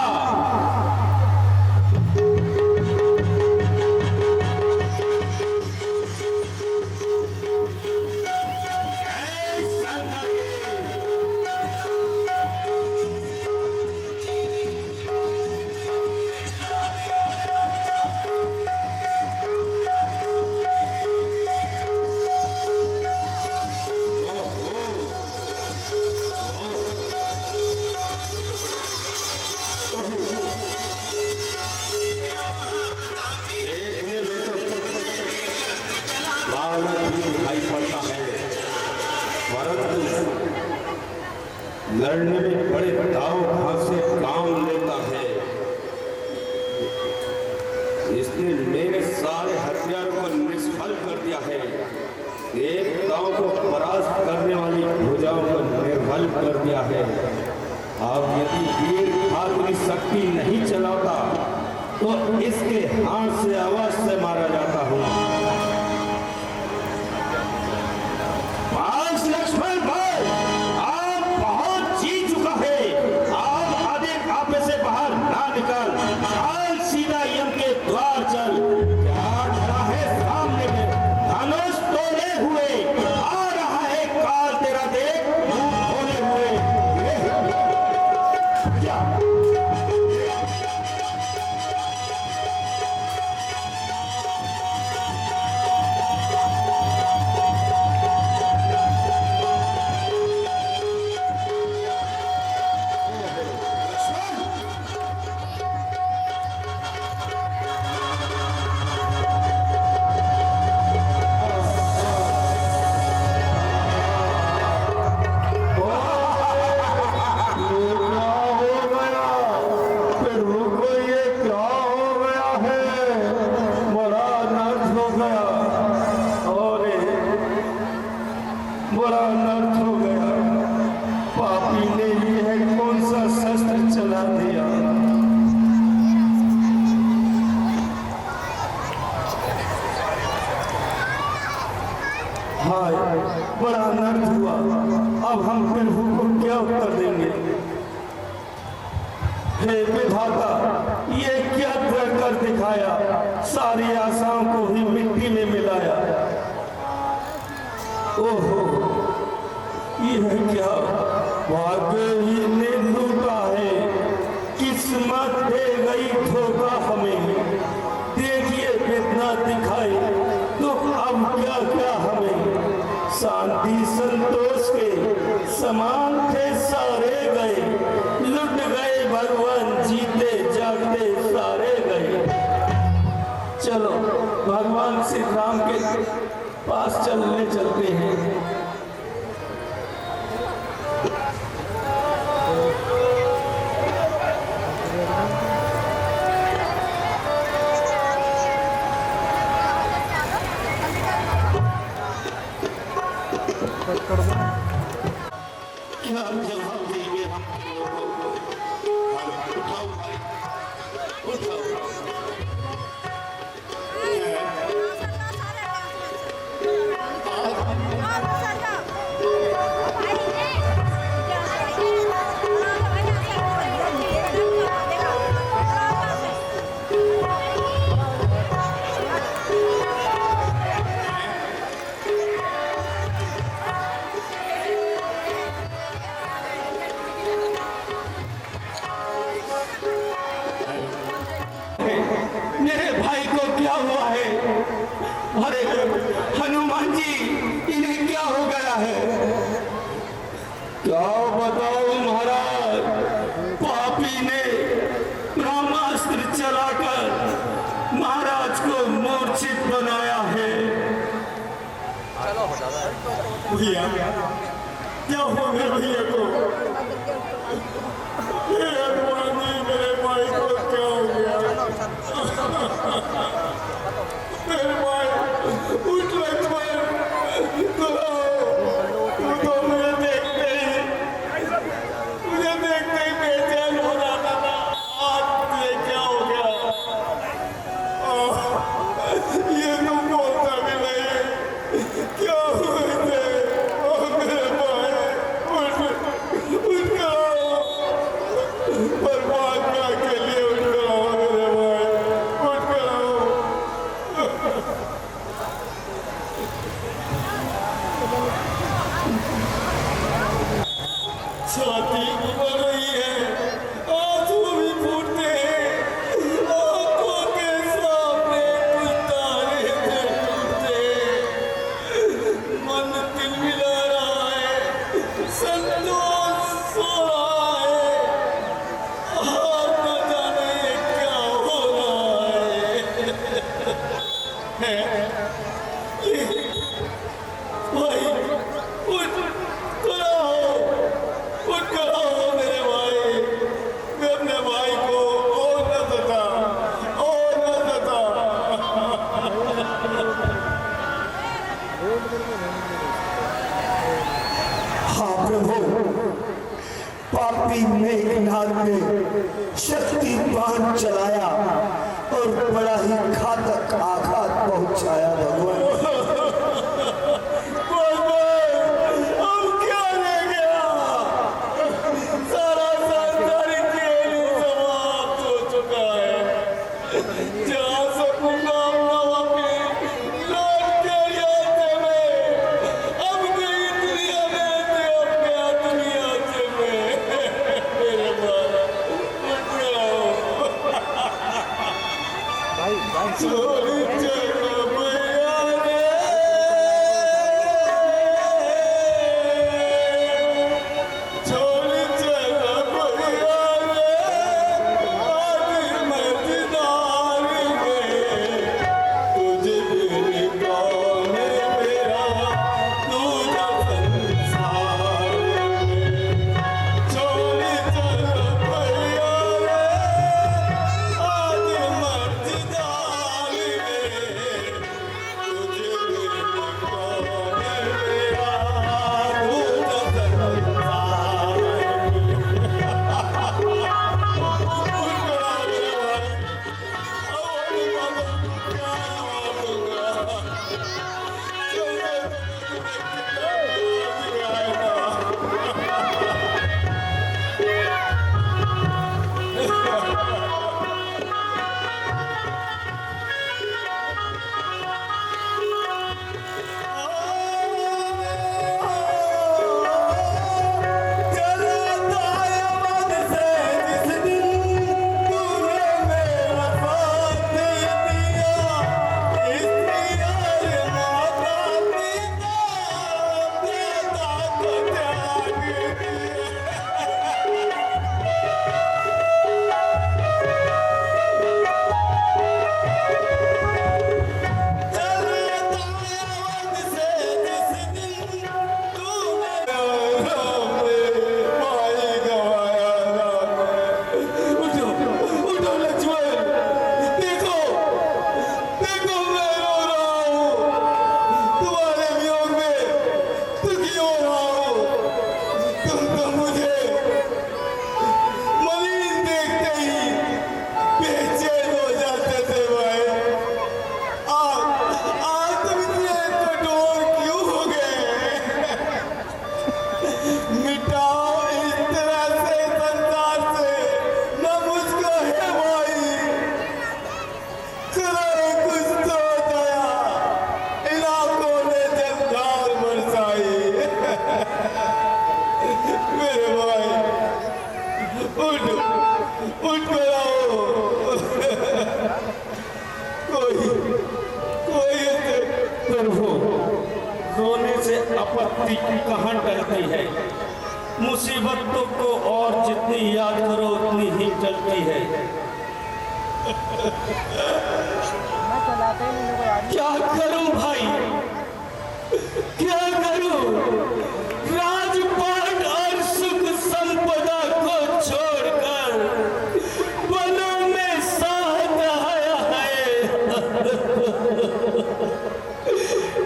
Speaker 1: लड़ने में बड़े दाव भाग से काम लेता है। इसने मेरे सारे हथियार को निष्फल कर दिया है। एक दाव को परास्त करने वाली भुजाओं को निर्बल कर दिया है। अब यदि वीर अपनी शक्ति नहीं चलाता तो इसके हाथ से अवश्य मारा जाता हूँ।
Speaker 2: लक्ष्मण भाई, आप बहुत जी चुका है। आप अधिक आपे से बाहर ना निकल, चल सीधा यम के द्वार चल। क्या खड़ा है सामने में, धनुष तोड़े हुए आ रहा है काल तेरा, देख मुंह खोले हुए। क्या
Speaker 3: बड़ा अनर्थ हो गया। पापी ने यह कौन सा शस्त्र चला दिया। हाय, बड़ा अनर्थ हुआ। अब हम प्रभु को क्या उत्तर देंगे। हे विधाता, ये क्या कर दिखाया, सारी आशाओं को ही मिट्टी में मिलाया। ओहो, यह क्या भाग्य ही ने लूटा है। किस्मत दे गई धोखा हमें। देखिए कितना दिखाए तो अब क्या क्या हमें। शांति संतोष के समान थे सारे गए। लुट गए भगवान, जीते जागते सारे गए। चलो भगवान श्री राम के पास चलते हैं। क्या जवाब देंगे हम लोगों को। उठाओ भाई, उठाओ। मेरे भाई को क्या हुआ है। अरे हनुमान जी, इन्हें क्या हो गया है। क्या बताओ महाराज, पापी ने ब्रह्मास्त्र चलाकर महाराज को मूर्छित बनाया है। भैया क्या हो गया भैया को। मेरे भाई को क्या हो गया। मेरे भाई उठ लक्ष्मण, तो मुझे देखते ही बेचैन हो जाता था। आज मुझे क्या हो गया। ये तो बोलता भी नहीं। क्या हुए थे। मेरे भाई उठ जाओ। परमात्मा के लिए उठ जाओ मेरे भाई, उठ जाओ। छाती बढ़ रही है, आंसू भी फूटते हैं। आंखों के सामने कुछ तारे टूटते। मन तिलमिला रहा है, संतोष सो रहा है। आप न जाने क्या हो रहा है। भाई उठ, पापी मेघनाथ ने शक्तिपान चलाया और बड़ा ही घातक आघात पहुंचाया। भगवान
Speaker 2: अब क्या रह गया? सारा संसारी खेल समाप्त हो चुका है। जा सकूंगा अपने लौट के याद में, अब गई दुनिया में से अपने दुनिया से मेरे बाबा छोड़ चलो भैया रे, छोड़ चलो भैया रे, आज मझदार में तुझे बिन कौन मेरा दूजा संसार में। छोड़ चलो भैया रे, आज मझदार में तुझे बिन कौन मेरा दूजा संसार में। रोने से आपत्ति कहाँ टलती है? मुसीबतों को और जितनी याद करो उतनी ही टलती है। क्या करूं भाई, क्या करूं? राजपाट और सुख संपदा को छोड़कर वनों में साथ आया है।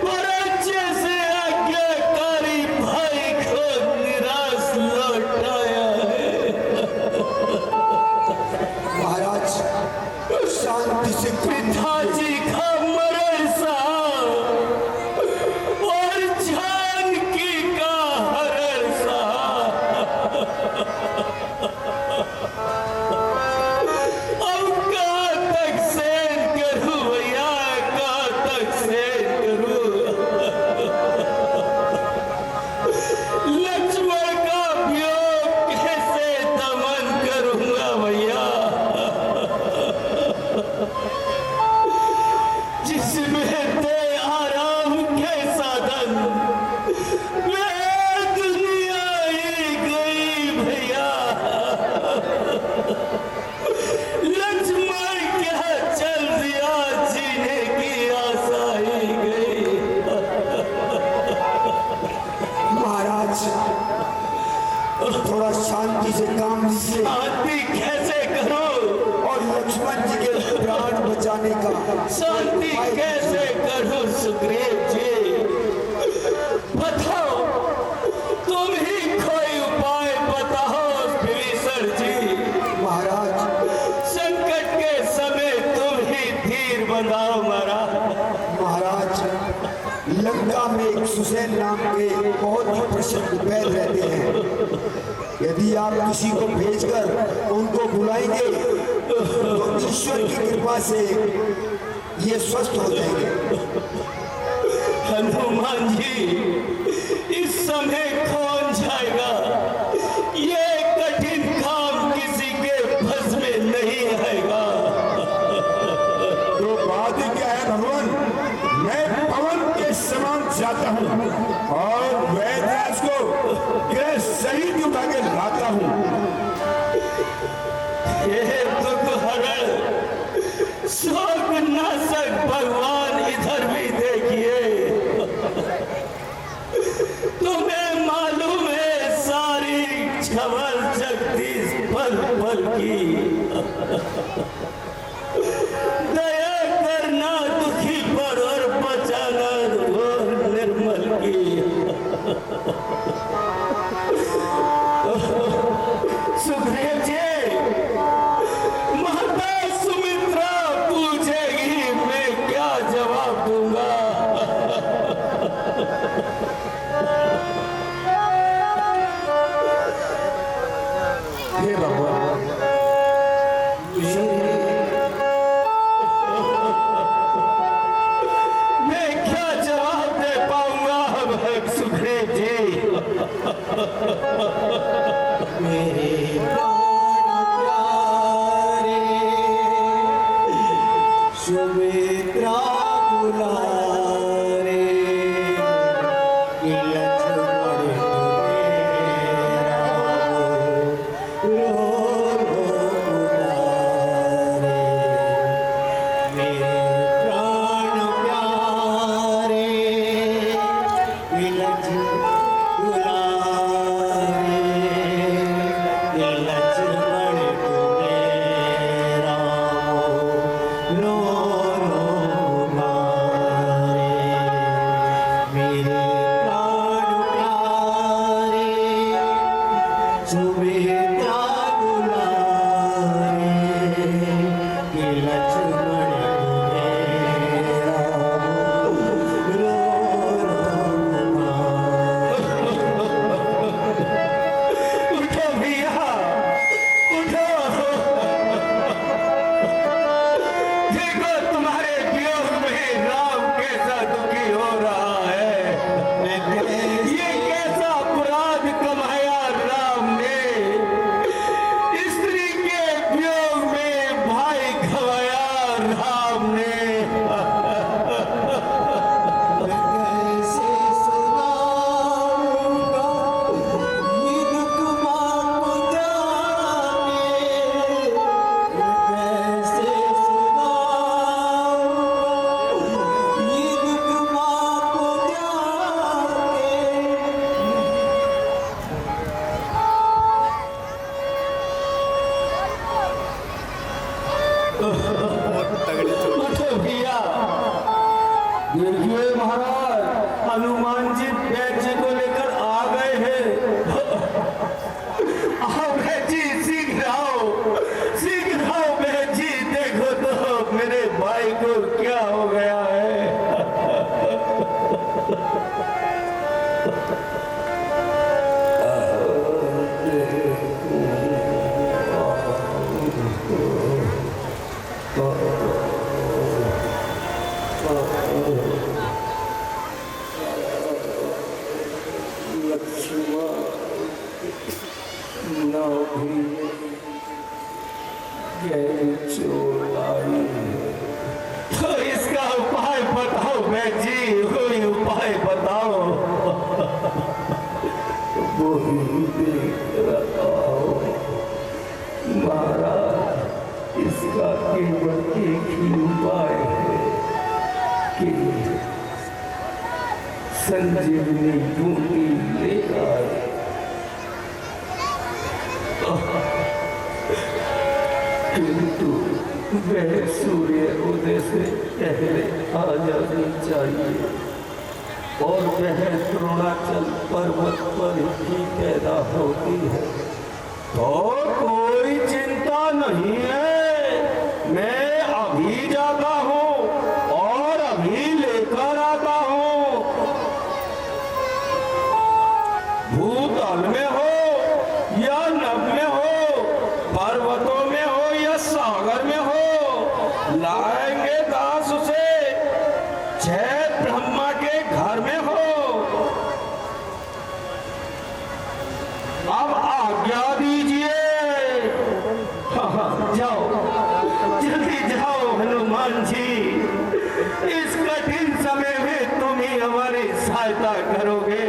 Speaker 2: बड़े से आज्ञाकारी भाई को निराश लौटाया है।
Speaker 3: महाराज शांति से
Speaker 2: पिताजी का मरण सा और जानकी का हरण सा, अब कहाँ तक सहन करूं भैया, कहाँ तक सहन करूं? लक्ष्मण का वियोग कैसे दमन करूंगा भैया, जिसमें थे आराम के साधन मैं दुनिया ही गई भैया। लक्ष्मण क्या चल दिया, जीने की आशा ही गई।
Speaker 3: महाराज थोड़ा शांति से काम लीजिए
Speaker 2: शांति कैसे करो
Speaker 3: और लक्ष्मण जी के प्राण बचाने का
Speaker 2: शांति कैसे करो सुग्रीव जी, बताओ, तुम ही कोई उपाय बताओ। फिर
Speaker 6: सुसैन नाम के बहुत ही प्रसिद्ध वैद रहते हैं। यदि आप किसी को भेजकर उनको बुलाएंगे तो ईश्वर की कृपा से ये स्वस्थ हो जाएंगे।
Speaker 2: हनुमान जी, इस समय कौन जाएगा? ये कठिन काम किसी के बस में नहीं आएगा।
Speaker 1: तो बात ही क्या है भगवान, मैं पवन के समान जाता हूँ और वैद्यराज को गृह सहित उठा के लाता हूँ।
Speaker 2: ये दुख हरण स्वर्ग नाशक भगवान इधर भी देखिए। तुम्हें मालूम है सारी खबर जगदीश पल पल की। दया करना दुखी पर और बचाना घोर निर्मल की। सुखदेव जी, माता सुमित्रा पूछेगी, मैं क्या जवाब दूंगा?
Speaker 6: हे भगवान,
Speaker 2: मैं क्या जवाब दे पाऊंगा अब सुखदेव जी?
Speaker 6: मेरे प्राण प्यारे सुमित्रा दुलारे, ये लक्ष्मण तुम्हें रो बुलारे। मेरे प्राण प्यारे ये लक्ष्मण दुलारे, ये लक्ष्मण तुम्हें राम रो बुलारे। मेरे प्राण प्यारे सुमित्रा दुलारे, ये लक्ष्मण तुम्हें राम रो
Speaker 2: उठो भैया, उठो। देखो तुम्हारे वियोग में राम कैसा दुखी हो रहा है। ये कैसा अपराध कमाया राम ने। स्त्री के वियोग में भाई खवाया राम ने।
Speaker 6: कैसे सुनाऊंगा ये दुख मां को जाके, कैसे सुनाऊंगा ये दुख मां को जाके।
Speaker 2: उठो भैया। देखिए महाराज, हनुमान जी बैठ जी को लेकर आ गए हैं। आओ बैठ जी, शीघ्र आओ, शीघ्र आओ बैठ जी। देखो तो मेरे भाई को क्या हो गया है। तो इसका उपाय बताओ बैठ जी, कोई उपाय बताओ। महाराज, इसका केवल एक ही उपाय है कि संजीवनी बूटी ले आए। किंतु वह सूर्य उदय से पहले आ जानी चाहिए और वह द्रोणाचल पर्वत पर ही पैदा होती है। तो कोई चिंता नहीं है, मैं अभी जाता हूँ और अभी लेकर आता हूँ। भूतल में हो या नभ में हो, पर्वतों में हो या सागर में हो, लाएंगे दास उसे, चाहे ब्रह्मा के घर में हो। अब आज्ञा दीजिए। जाओ, जल्दी जाओ हनुमान जी, इस कठिन समय में तुम ही हमारी सहायता करोगे।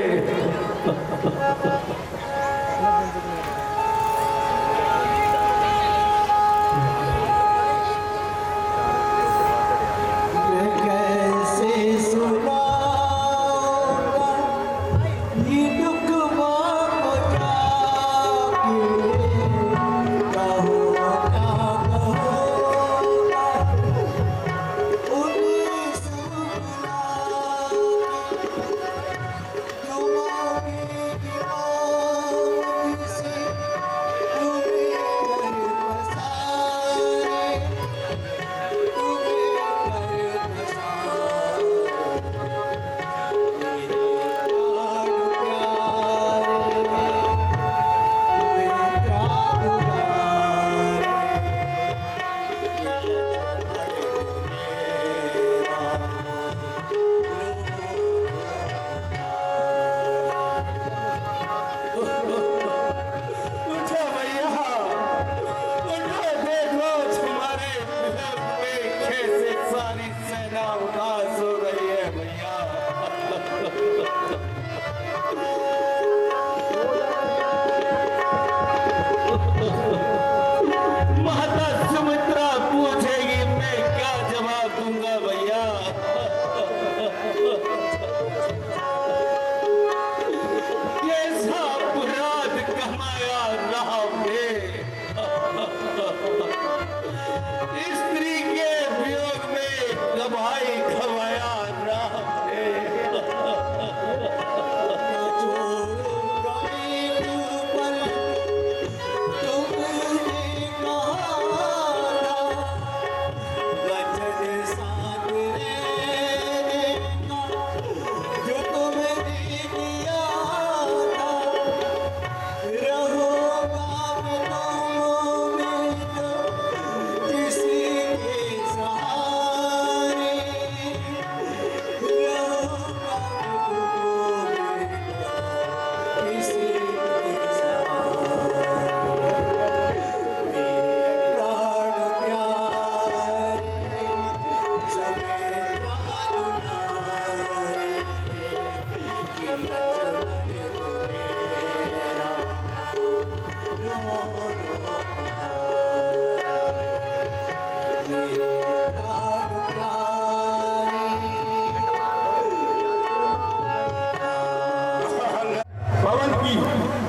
Speaker 1: पवन की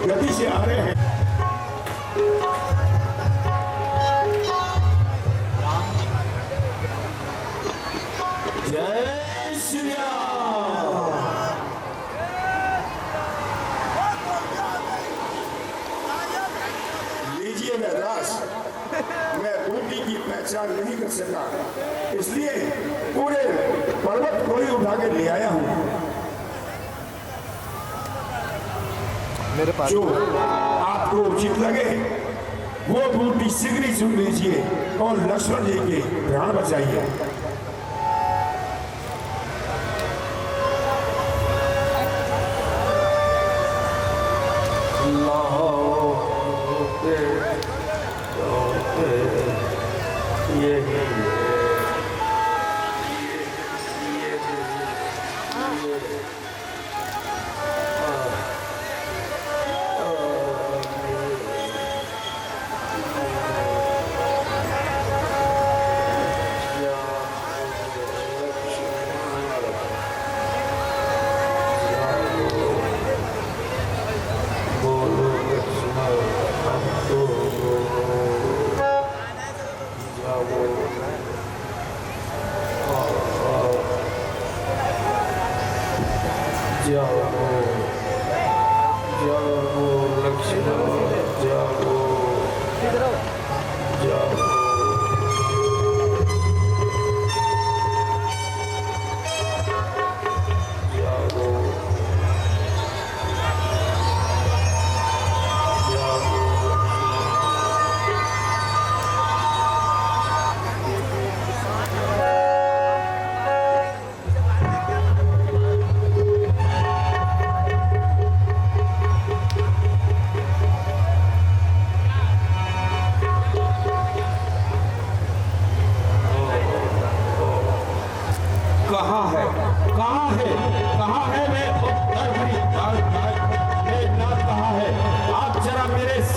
Speaker 1: गति से आ रहे हैं।
Speaker 2: जय श्री राम।
Speaker 1: लीजिएगा दास, मैं बूटी की पहचान नहीं कर सका, इसलिए पूरे पर्वत को ही उठा के ले आया हूँ।
Speaker 5: मेरे पास
Speaker 1: जो आपको उचित लगे वो बूटी शीघ्र ही सुन लीजिए और लक्ष्मण जी के प्राण बचाइए।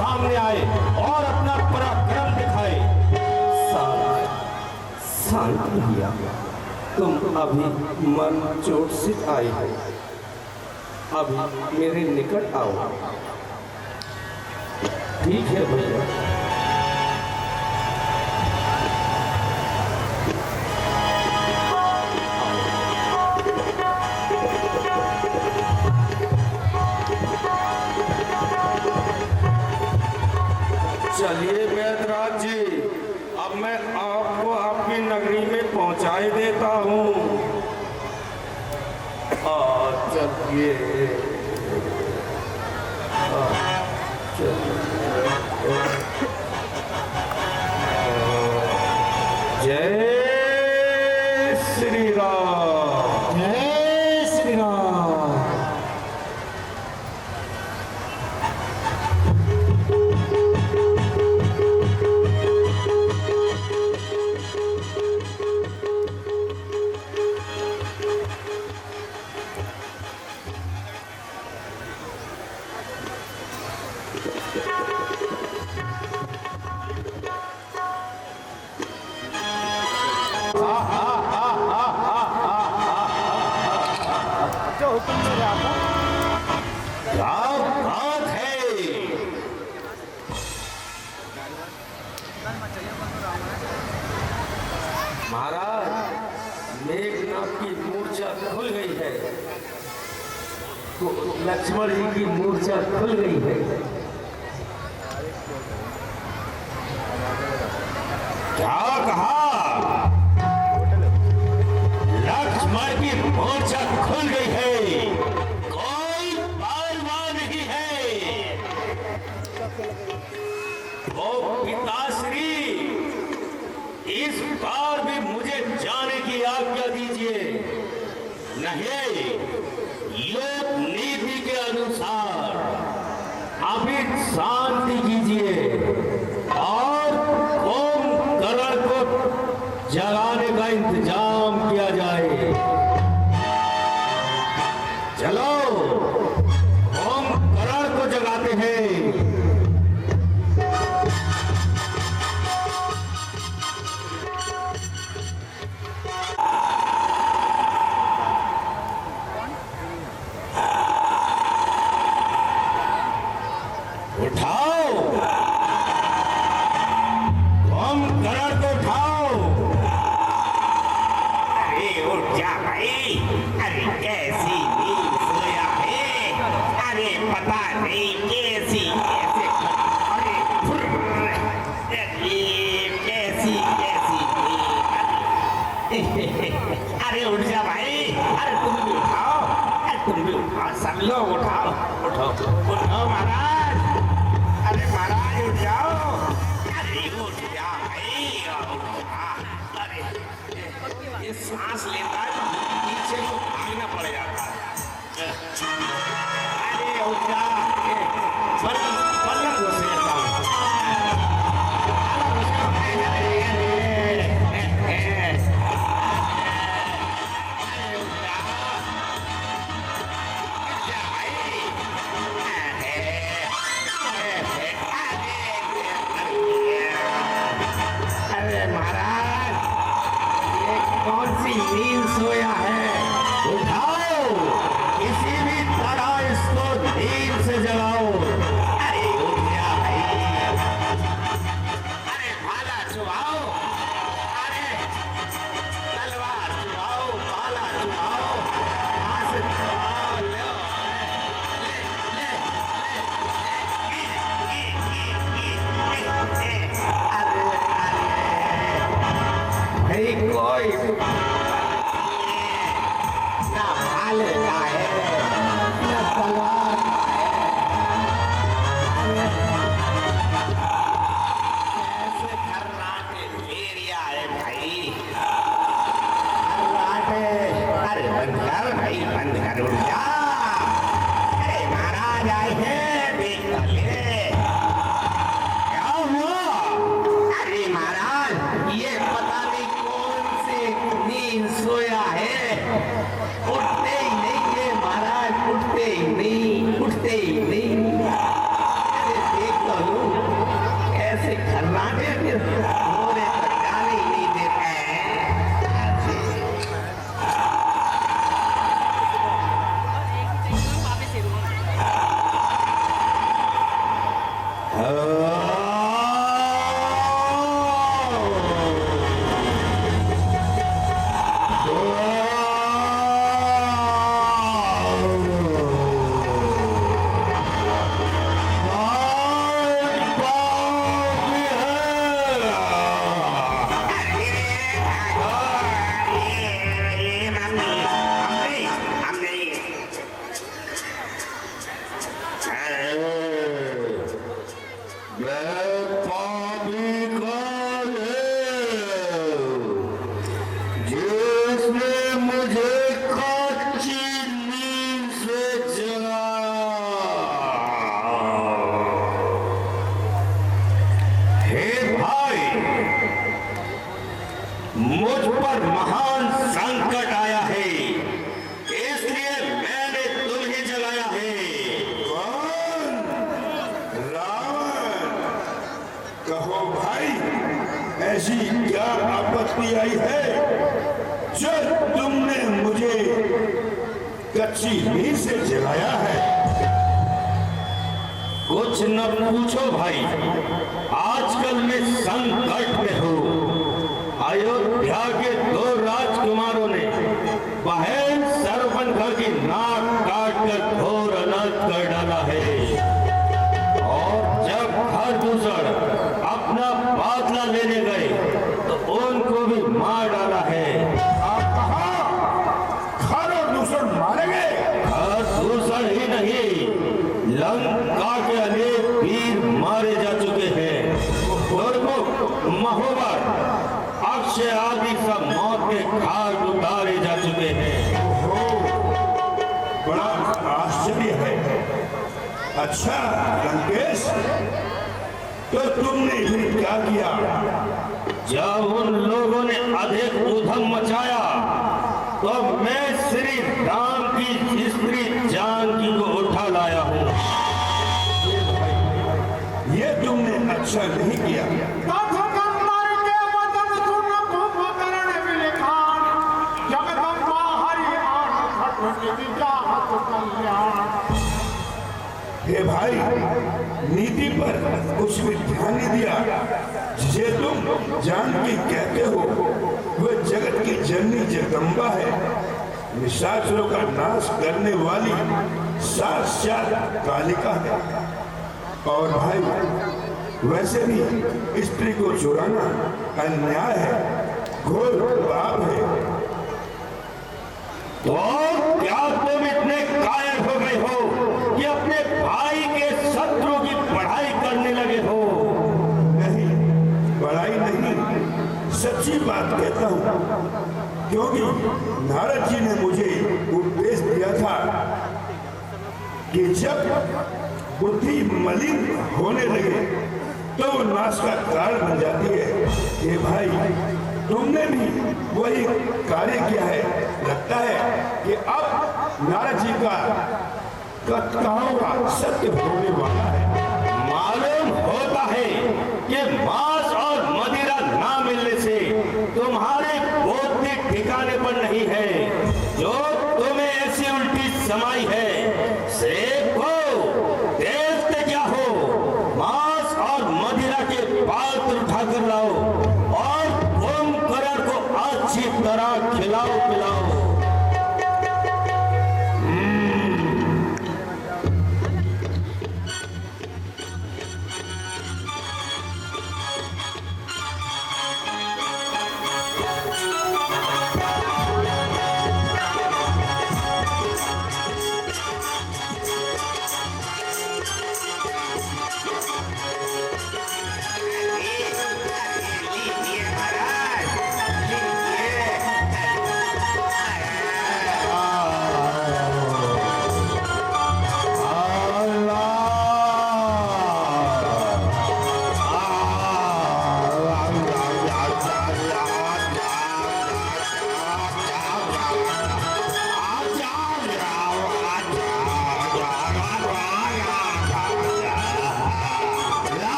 Speaker 2: सामने आए और अपना पराक्रम दिखाए।
Speaker 4: शांत भैया, तुम अभी मन चोट से आए हो, अभी मेरे निकट आओ।
Speaker 2: ठीक है भैया।
Speaker 1: चलिए बैदराज जी, अब मैं आपको आपकी नगरी में पहुंचाई देता हूँ। चलिए जय श्री राम।
Speaker 3: जय श्री राम।
Speaker 5: जो हुक्म मेरे आपका।
Speaker 2: क्या बात है।
Speaker 4: महाराज, मेघनाथ की मूर्छा खुल गई है, लक्ष्मण जी की मूर्छा खुल गई है।
Speaker 2: क्या कहा? लक्ष्मण की मूर्छा खुल गई है, कोई परवाह नहीं है। ओ पिताश्री, इस बार भी मुझे जाने की आज्ञा दीजिए। नहीं, लोक नीति के अनुसार अभी शांति कीजिए और कुंभकर्ण को जगाने का इंतजाम किया जाए। चलो कुंभकर्ण को जगाते हैं। उठाओ, कुंभकर्ण को उठाओ।
Speaker 4: अरे उठ जा भाई, अरे कैसी नींद सोया है, अरे पता नहीं कैसी कैसे, अरे कैसी कैसी नींद। अरे उठ जा भाई, अरे तुम भी उठाओ, अरे तुम भी उठाओ, सब लोग उठाओ, उठो उठो महाराज, अरे महाराज उठ जाओ, अरे उठ जा भाई, अरे ये सांस लेता है पीछे को भागना पड़ जाता है। अरे उठ जा, पलंग घुस लेता हूँ। अरे महाराज, ये कौन सी नींद सोया है? उठाओ, किसी भी तरह
Speaker 1: ऐसी क्या आपत्ति आई है जो तुमने मुझे कच्ची नींद से जगाया है?
Speaker 2: कुछ न पूछो भाई, आजकल मैं संकट में हूँ। अयोध्या के 2 राजकुमारों ने बहन सरपंखा की नाक काट कर घोर अनर्थ कर डाला है, और जब हर दूसर अपना बादला लेने गए तो उनको भी मार डाला है।
Speaker 1: आप कहा खर और दूसर मारे गए?
Speaker 2: हर दूसर ही नहीं, लंका के अनेक वीर मारे जा चुके हैं। दुर्मुख, महोबर, अक्षय आदि सब मौत के घाट उतारे जा चुके हैं।
Speaker 1: बड़ा आश्चर्य है। अच्छा लंकेश, तो तुमने फिर क्या किया?
Speaker 2: जब उन लोगों ने अधिक उधम मचाया तो मैं श्री राम की स्त्री जानकी को उठा लाया हूँ।
Speaker 1: ये तुमने अच्छा नहीं किया। हे भाई, नीति पर कुछ भी ध्यान नहीं दिया। जे तुम जानकी कहते हो वह जगत की जननी जगदम्बा है, निशाचरों का नाश करने वाली साक्षात कालिका है। और भाई वैसे भी स्त्री को चुराना अन्याय है, घोर पाप है।
Speaker 2: तो क्या तुम इतने कायर हो गए हो कि अपने भाई के शत्रु की पढ़ाई करने लगे हो?
Speaker 1: नहीं, पढ़ाई नहीं, सच्ची बात कहता हूँ, क्योंकि नारद जी ने मुझे उपदेश दिया था कि जब बुद्धि मलिन होने लगे तो वो नाश का कारण बन जाती है। ये भाई तुमने भी वही कार्य किया है। लगता है कि अब नारद जी का कथाओं का सत्य होने वाला है।
Speaker 2: मालूम होता है कि मांस और मदिरा ना मिलने से तुम्हारे बुद्धि ठिकाने पर नहीं है। जो तुम्हें ऐसी उल्टी समाई है, देखो देखते क्या हो, मांस और मदिरा के पात्र उठाकर लाओ और कुंभकर्ण को अच्छी तरह खिलाओ पिलाओ।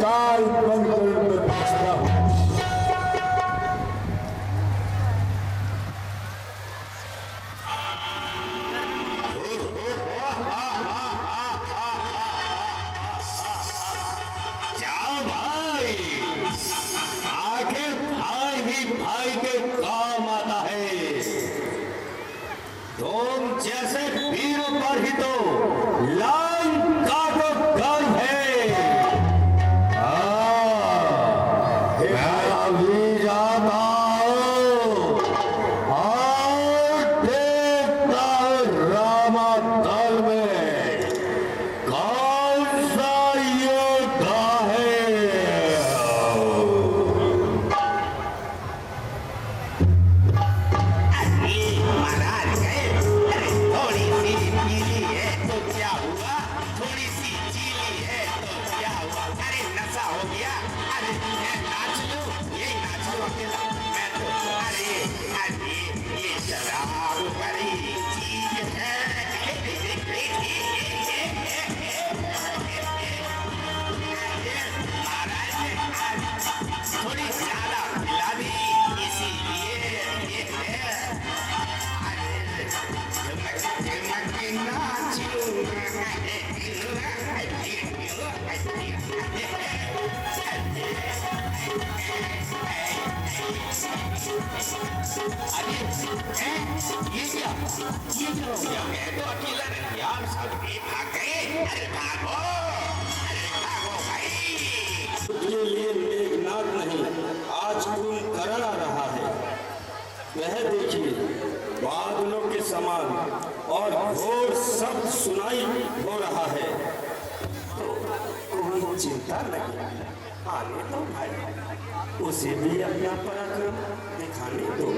Speaker 3: काल बनकर मैं पूछता हूँ।
Speaker 2: क्या भाई, आखिर भाई ही भाई के काम आता है। तुम जैसे वीरों पर ही तो लंका को गर्व है। मैं अभी जाता हूं और देखता हूं रामा दल में कौन सा योद्धा है।
Speaker 4: महाराज गए, अरे थोड़ी सी पीली है तो क्या हुआ, थोड़ी सी चीली है तो क्या हुआ, अरे नशा हो गया, अरे मैं नाच लूं, ये नाच लूं अकेला, मैं तो अरे ये शराब बड़ी चीज है। महाराज ने आज थोड़ी ज्यादा पिला दी, इसीलिए ये है।
Speaker 2: के लिए मेघनाद नहीं, आज कुंभकर्ण आ रहा है। वह देखिए बादलों के समान और घोर शब्द सुनाई हो रहा है।
Speaker 1: तो कोई चिंता नहीं, आने दो भाई, उसे भी अपना पराक्रम दिखाने दो।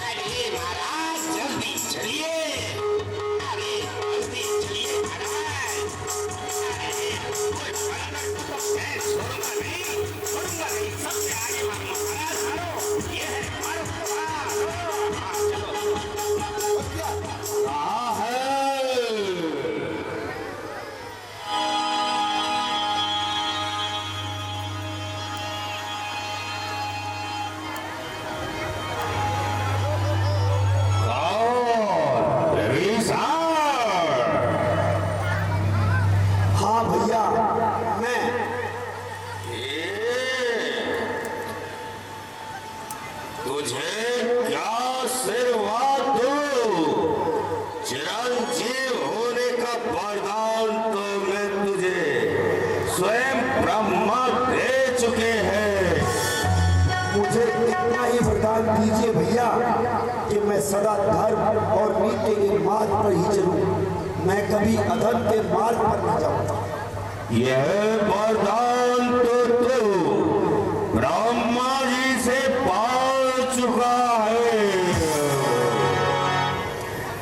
Speaker 4: अरे महाराज जल्दी चलिए, अरे जल्दी चलिए महाराज, अरे कोई छोड़ूंगा नहीं, सबसे आगे मारो महाराज, मारो, ये है मारो, चलो।
Speaker 2: कहाँ है?
Speaker 6: हाँ भैया, मैं
Speaker 2: तुझे क्या आशीर्वाद दूं? चिरंजीव होने का वरदान तो मैं तुझे स्वयं ब्रह्मा दे चुके हैं।
Speaker 6: मुझे इतना ही वरदान दीजिए भैया कि मैं सदा धर्म और नीति के मार्ग पर ही चलूं, मैं कभी अधर्म के मार्ग पर न जाऊं।
Speaker 2: यह वरदान तो तू ब्रह्मा जी से पा चुका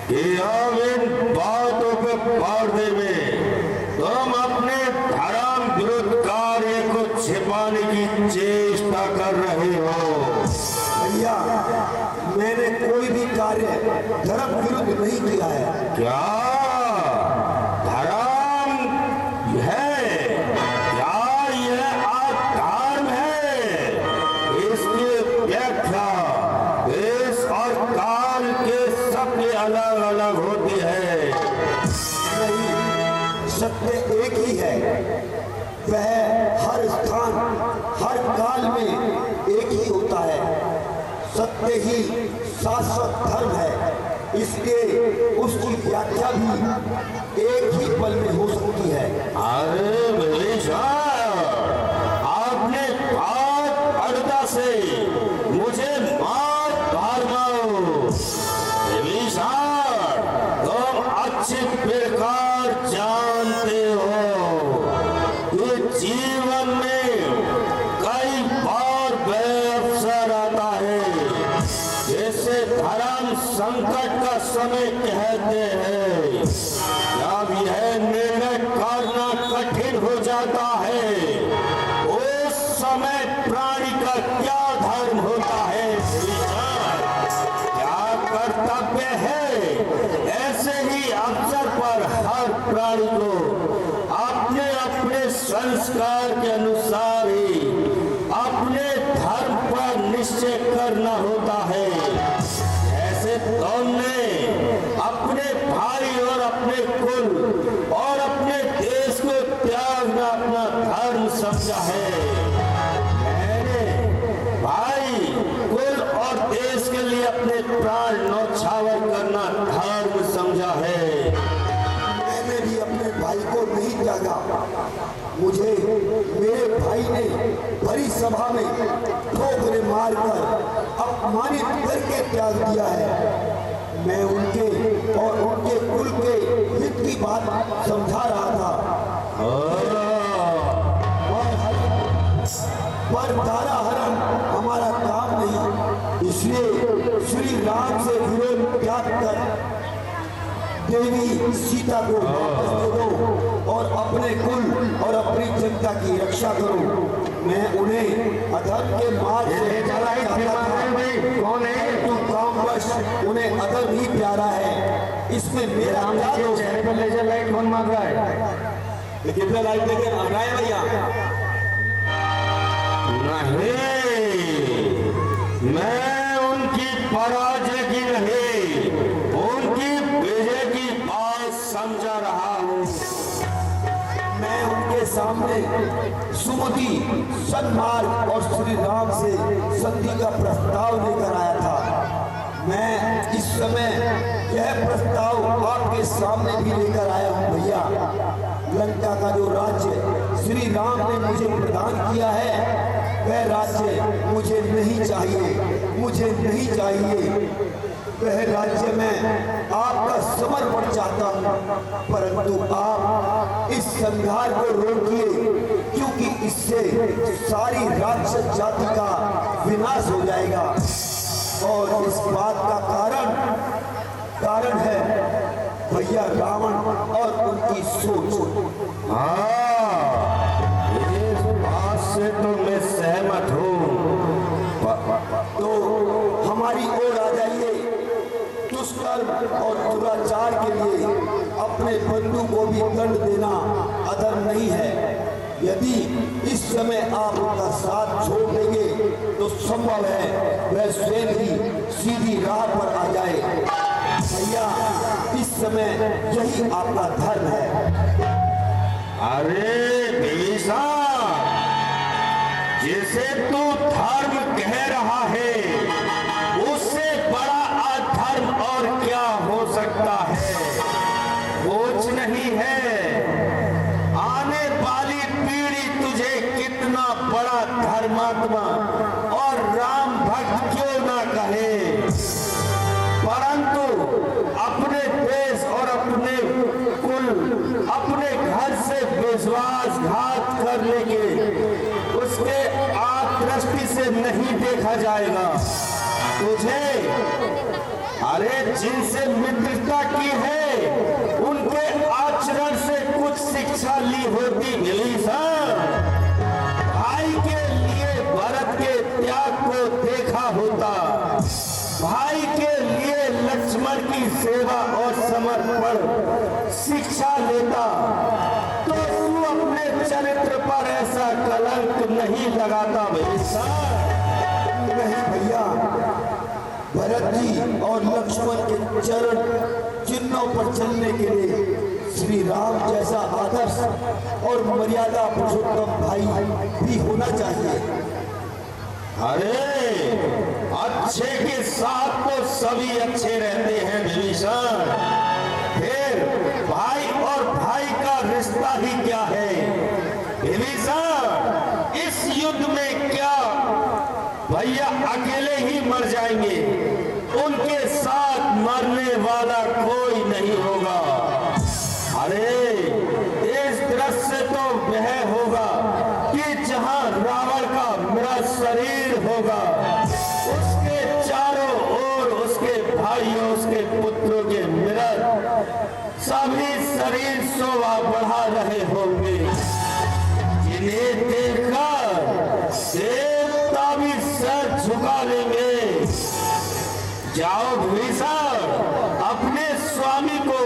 Speaker 2: कि अब इन बातों पे पर्दे में तुम अपने धर्म विरुद्ध कार्य को छिपाने की चेष्टा कर रहे हो।
Speaker 6: भैया, मैंने कोई भी कार्य धर्म विरुद्ध नहीं किया है।
Speaker 2: क्या धर्म है? क्या यह अधर्म है? इसकी व्याख्या देश और काल के सबके अलग अलग होती है।
Speaker 6: नहीं, सत्य एक ही है। वह हर स्थान हर काल में एक ही होता है। सत्य ही शाश्वत धर्म है। इसलिए उसकी व्याख्या भी एक ही पल में हो सकती है।
Speaker 2: अरे विभीषण, आपने बात अड़ता से मुझे मात मारो। विभीषण, तुम अच्छी प्रकार जानते हो कि जीवन में कई बार बेअवसर आता है जिसे धर्म संकट का समय कहते हैं। जब यह निर्णय करना कठिन हो जाता है, उस समय प्राणी का क्या धर्म होता है, क्या कर्तव्य है? ऐसे ही अवसर पर हर प्राणी को अपने अपने संस्कार के अनुसार ही अपने धर्म पर निश्चय करना होता है। जैसे तुमने अपने भाई और अपने कुल और अपने देश को त्यागना अपना धर्म समझा है, मैंने भाई, कुल और देश के लिए अपने प्राण न्यौछावर करना धर्म समझा है।
Speaker 6: मैंने भी अपने भाई को नहीं त्यागा। मुझे मेरे भाई ने बड़ी सभा में ठोकरे मारकर अपमानित करके त्याग दिया है। मैं उनके और उनके कुल के हित की बात समझा रहा था। पर दारा हरण हमारा काम नहीं। इसलिए श्री राम से विरोध त्याग कर देवी सीता को वापस दे दो और अपने कुल और अपनी जनता की रक्षा करो। मैं उन्हें अधर्म के मार्ग से कौन है? तू कामवश उन्हें अधर्म ही प्यारा है। इसमें मेरा क्या दोष है?
Speaker 5: पे लेजर लाइट कौन मांग रहा है?
Speaker 6: कितने लाइट लेके आ रहा है भैया?
Speaker 2: नहीं, मैं उनकी पराजय की नहीं, उनकी विजय की बात समझा रहा हूँ।
Speaker 6: मैं उनके सामने सुमति, सन्मार्ग और श्री राम से संधि का प्रस्ताव लेकर आया था। मैं इस समय यह प्रस्ताव आपके सामने भी लेकर आया हूँ भैया। लंका का जो राज्य श्री राम ने मुझे प्रदान किया है, वह राज्य मुझे नहीं चाहिए, मुझे नहीं चाहिए। वह राज्य में आपका समर्पण चाहता हूँ, परंतु आप इस संघार को रोकिए, क्योंकि इससे सारी राक्षस जाति का विनाश हो जाएगा। और इस बात का कारण है भैया रावण और उनकी सोच।
Speaker 2: इस बात से तो मैं सहमत हूँ।
Speaker 6: तो हमारी ओर आ जाइए। दुष्कर्म और दुराचार के लिए अपने बंधु को भी दंड देना अधर्म नहीं है। यदि इस समय आप उनका साथ छोड़ देंगे तो संभव है वह स्वयं ही सीधी राह पर आ जाए। भैया, इस समय यही आपका धर्म है।
Speaker 2: अरे विभीषण, जिसे तू धर्म कह रहा है, उससे बड़ा अधर्म और क्या हो सकता है? कुछ नहीं है। आने वाली पीढ़ी तुझे कितना बड़ा धर्मात्मा और राम भक्त क्यों ना कहे, परंतु अपने देश और अपने कुल, अपने घर से विश्वासघात करने के उसके आप दृष्टि से नहीं देखा जाएगा। तुझे अरे जिनसे मित्रता की है उनके आचरण से कुछ शिक्षा ली होती विभीषण। भाई के लिए भरत के त्याग को देखा होता, भाई के लिए लक्ष्मण की सेवा और समर्पण शिक्षा लेता तो तू अपने चरित्र पर ऐसा कलंक नहीं लगाता विभीषण।
Speaker 6: नहीं भैया, भरत जी और लक्ष्मण के चरण चिन्हों पर चलने के लिए श्री राम जैसा आदर्श और मर्यादा पुरुषोत्तम भाई भी होना चाहिए।
Speaker 2: अरे अच्छे के साथ तो सभी अच्छे रहते हैं विभीषण, फिर भाई और भाई का रिश्ता ही क्या है विभीषण। इस युद्ध में क्या भैया अकेले ही मर जाएंगे, उनके साथ मरने वाला कोई नहीं होगा। अरे इस दृश्य तो वह होगा कि जहां रावण का मृत शरीर होगा, उसके चारों ओर उसके भाइयों उसके पुत्रों के मृत सभी शरीर शोभा बढ़ा रहे होंगे, जिन्हें देखकर देवता भी सर झुका लेंगे। जाओ विभीषण, अपने स्वामी को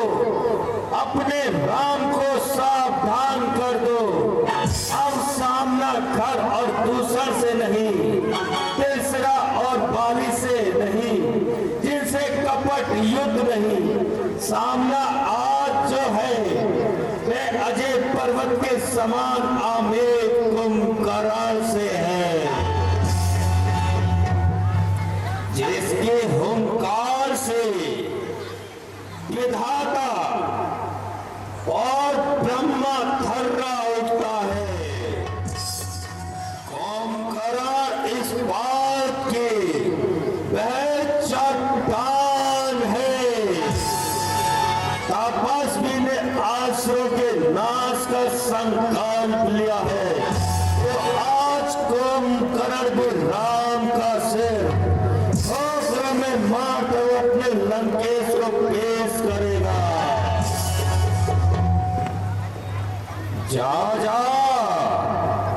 Speaker 2: अपने राम को सावधान कर दो। अब सामना खर और दूसर से नहीं, तीसरा और बाली से नहीं, जिनसे कपट युद्ध नहीं, सामना आज जो है वह अजय पर्वत के समान आमेर कुंभकर्ण से है, जिसके हुंकार से विधाता और ब्रह्मा थर्रा उठता है। कुंभकर्ण इस बात के वह चट्टान है। तपस्वी ने आसुरों के नाश का संकल्प लिया है, तो आज कुंभकर्ण भी राम का सिर में मार कर अपने लंकेश को पेश करेगा। जा जा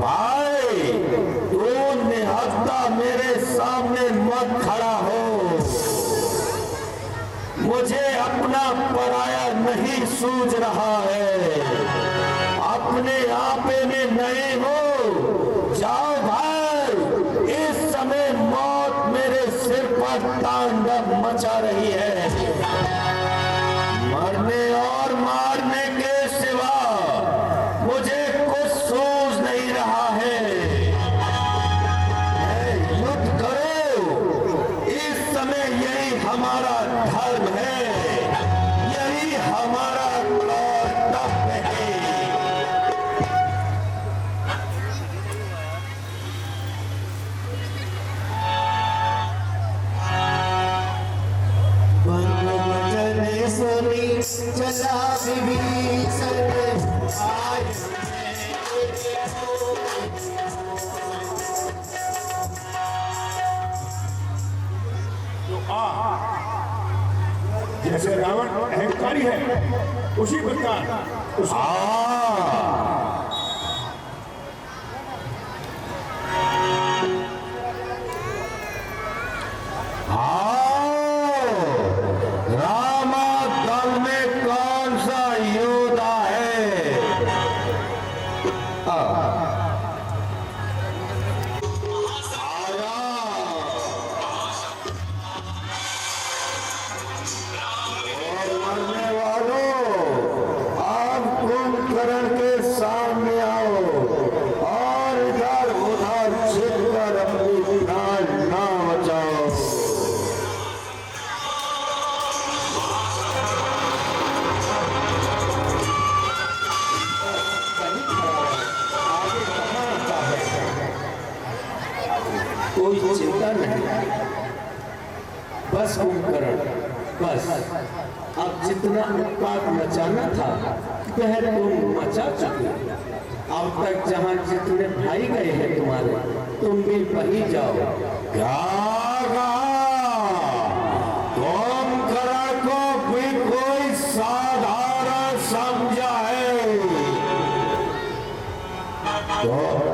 Speaker 2: भाई, तू निहत्था मेरे सामने मत खड़ा हो, मुझे अपना पराया नहीं सूझ रहा है, अपने आपे में नहीं हो। जाओ भाई, इस समय मौत मेरे सिर पर तांडव मचा रही है, मरने और मारने के सिवा मुझे कुछ सूझ नहीं रहा है। युद्ध करो, इस समय यही हमारा धर्म है, यही हमारा कर्तव्य है।
Speaker 3: चला विभीषण आज
Speaker 1: जैसे रावण अहंकारी है उसी प्रकार
Speaker 2: रामा दल में कौन सा योद्धा है? मरने वालों, आप कुंभकर्ण के सामने आओ और इधर उधर छिपकर अपनी प्राण ना बचाओ।
Speaker 5: कोई चिंता नहीं, बस कुंभकर्ण, बस अब जितना उत्पात मचाना था वह तुम मचा चुके। अब तक जहां जितने भाई गए हैं तुम्हारे, तुम भी वही जाओ।
Speaker 2: क्या कहा?
Speaker 3: बहुत